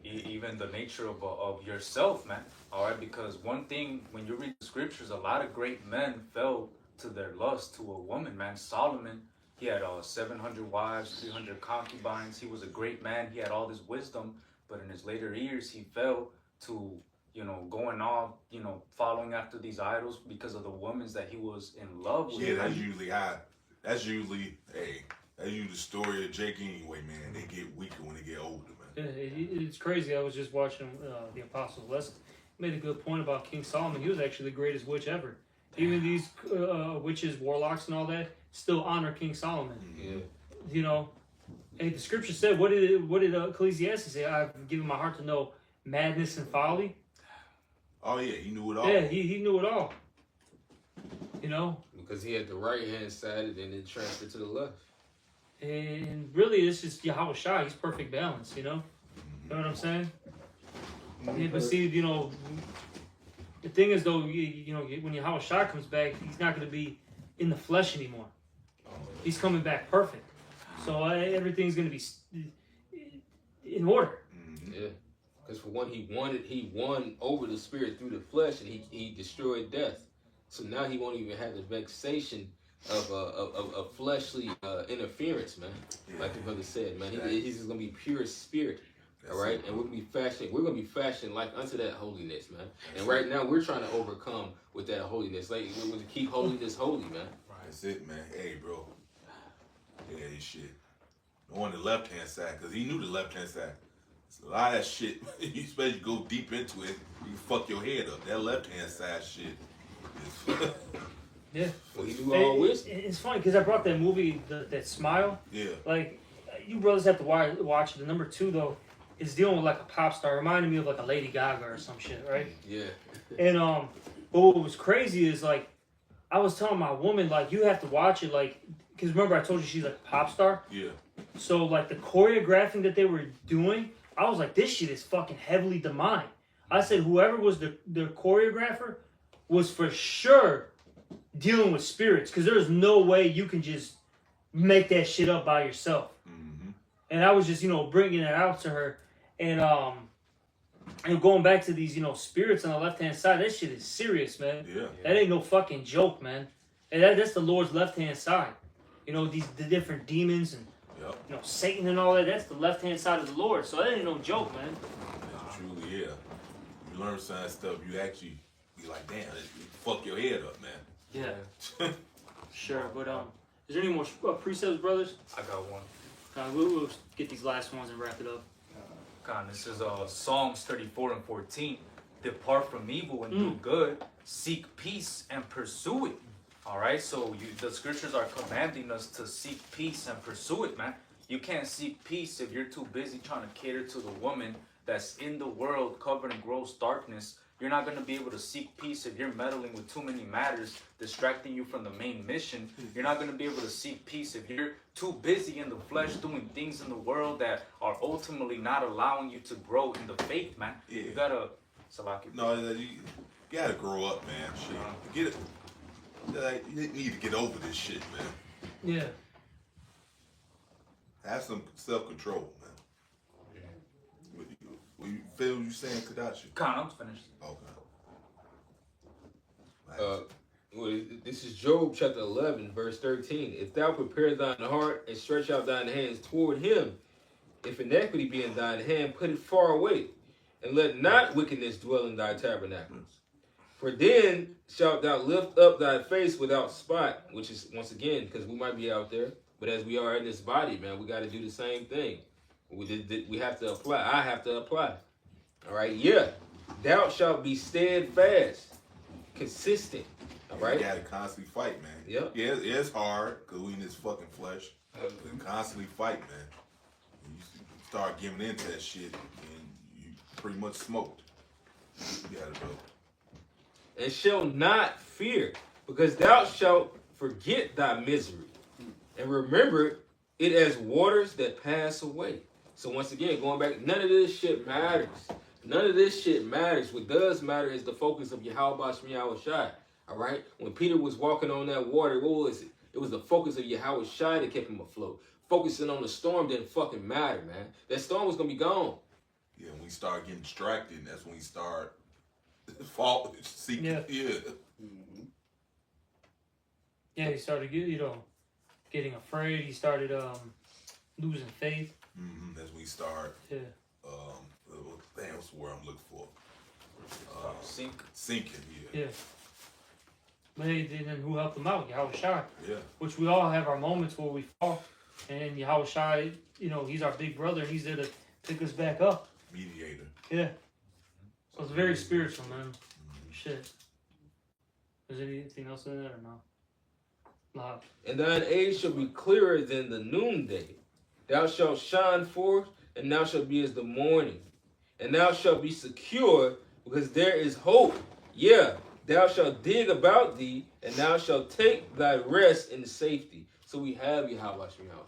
Even the nature of yourself, man. All right, because one thing when you read the scriptures, a lot of great men fell to their lust to a woman, man. Solomon, he had 700 wives, 300 concubines. He was a great man. He had all this wisdom, but in his later years, he fell to, going off, following after these idols because of the women that he was in love with. Yeah, that's usually the story of Jake anyway, man. They get weaker when they get older, man. It's crazy. I was just watching the Apostles' Lesson. He made a good point about King Solomon. He was actually the greatest witch ever. Even these witches, warlocks, and all that still honor King Solomon. Yeah. Hey, the scripture said, what did Ecclesiastes say? I've given my heart to know madness and folly. Oh yeah, he knew it all. Yeah, he knew it all. Because he had the right hand side and then it transferred to the left. And really, it's just Yahawashi. He's perfect balance, you know? You know what I'm saying? Yeah, but see, the thing is, though, when Yahawashi comes back, he's not going to be in the flesh anymore. He's coming back perfect. So everything's going to be in order. Yeah. Because for one, he won over the spirit through the flesh and he destroyed death. So now he won't even have the vexation of fleshly interference, man. Yeah. Like the brother said, man. He's just gonna be pure spirit. All right, and we're gonna be fashioned like unto that holiness, man. And right now we're trying to overcome with that holiness. Like we're to keep holiness holy, man. That's it, man. Hey, bro. Yeah, this shit. On the left hand side, because he knew the left hand side. It's a lot of that shit. You especially go deep into it, you fuck your head up. That left hand side shit. Yeah. Well, he knew all wisdom. It's funny because I brought that movie, that Smile. Yeah. Like, you brothers have to watch it. The number 2 though is dealing with like a pop star. Reminded me of like a Lady Gaga or some shit, right? Yeah. And but what was crazy is like, I was telling my woman like, you have to watch it, like, because remember I told you she's like a pop star. Yeah. So like the choreographing that they were doing, I was like, this shit is fucking heavily demonic. I said whoever was the choreographer was for sure dealing with spirits, because there's no way you can just make that shit up by yourself. Mm-hmm. And I was just bringing it out to her, and going back to these spirits on the left hand side, that shit is serious, man. Yeah. That ain't no fucking joke, man. And that's the Lord's left hand side. The different demons and Satan and all that. That's the left hand side of the Lord. So that ain't no joke, man. Yeah, truly, yeah. You learn some stuff, you actually be like, damn, it fuck your head up, man. Yeah. Sure, but is there any more precepts, brothers? I got one. We'll get these last ones and wrap it up. This is Psalms 34 and 14. Depart from evil and do good. Seek peace and pursue it. All right, so the scriptures are commanding us to seek peace and pursue it, man. You can't seek peace if you're too busy trying to cater to the woman that's in the world covered in gross darkness. You're not going to be able to seek peace if you're meddling with too many matters, distracting you from the main mission. You're not going to be able to seek peace if you're too busy in the flesh doing things in the world that are ultimately not allowing you to grow in the faith, man. Yeah. You got to... No, you got to grow up, man. Shit. Get it. Like, you need to get over this shit, man. Yeah. Have some self-control, man. You feel what you saying, Kadachi? I'm finished. Okay. This is Job chapter 11, verse 13. If thou prepare thine heart and stretch out thine hands toward him, if iniquity be in thine hand, put it far away, and let not wickedness dwell in thy tabernacles. For then shalt thou lift up thy face without spot, which is, once again, because we might be out there, but as we are in this body, man, we got to do the same thing. We have to apply. I have to apply. All right? Yeah. Thou shalt be steadfast, consistent. All right? You gotta constantly fight, man. Yep. Yeah, it's hard because we in this fucking flesh. We constantly fight, man. You start giving into that shit, and you pretty much smoked. You gotta go. And shall not fear, because thou shalt forget thy misery, and remember it as waters that pass away. So once again, going back, none of this shit matters. None of this shit matters. What does matter is the focus of Yahawashi. All right? When Peter was walking on that water, what was it? It was the focus of Yahawashi that kept him afloat. Focusing on the storm didn't fucking matter, man. That storm was going to be gone. Yeah, when we start getting distracted, that's when we start seeking. Yeah. Yeah. Yeah, he started getting afraid. He started losing faith. That's when we start. Yeah. Damn, what's the word I'm looking for? Sinking. Yeah. But then who helped him out? Yahawashi. Yeah. Which we all have our moments where we fall, and Yahawashi, he's our big brother. He's there to pick us back up. Mediator. Yeah. So it's very spiritual, man. Shit. Is there anything else in there or no? No. And thine age shall be clearer than the noonday. Thou shalt shine forth, and thou shalt be as the morning. And thou shalt be secure, because there is hope. Yeah, thou shalt dig about thee, and thou shalt take thy rest in safety. So we have Yahawashi, man.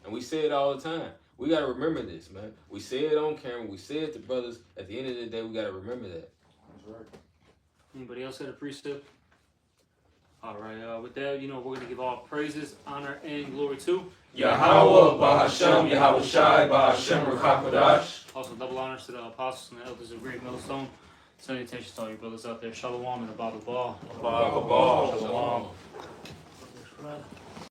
And we say it all the time. We got to remember this, man. We say it on camera. We say it to brothers. At the end of the day, we got to remember that. That's right. Anybody else got a precept? All right, with that, we're going to give all praises, honor, and glory to Yahweh, Bahashem, Yahawashi, Bahashem, Rakakwadash. Also, double honors to the apostles and the elders of Great Millstone. Salutations to all your brothers out there. Shalom and Abba Ball.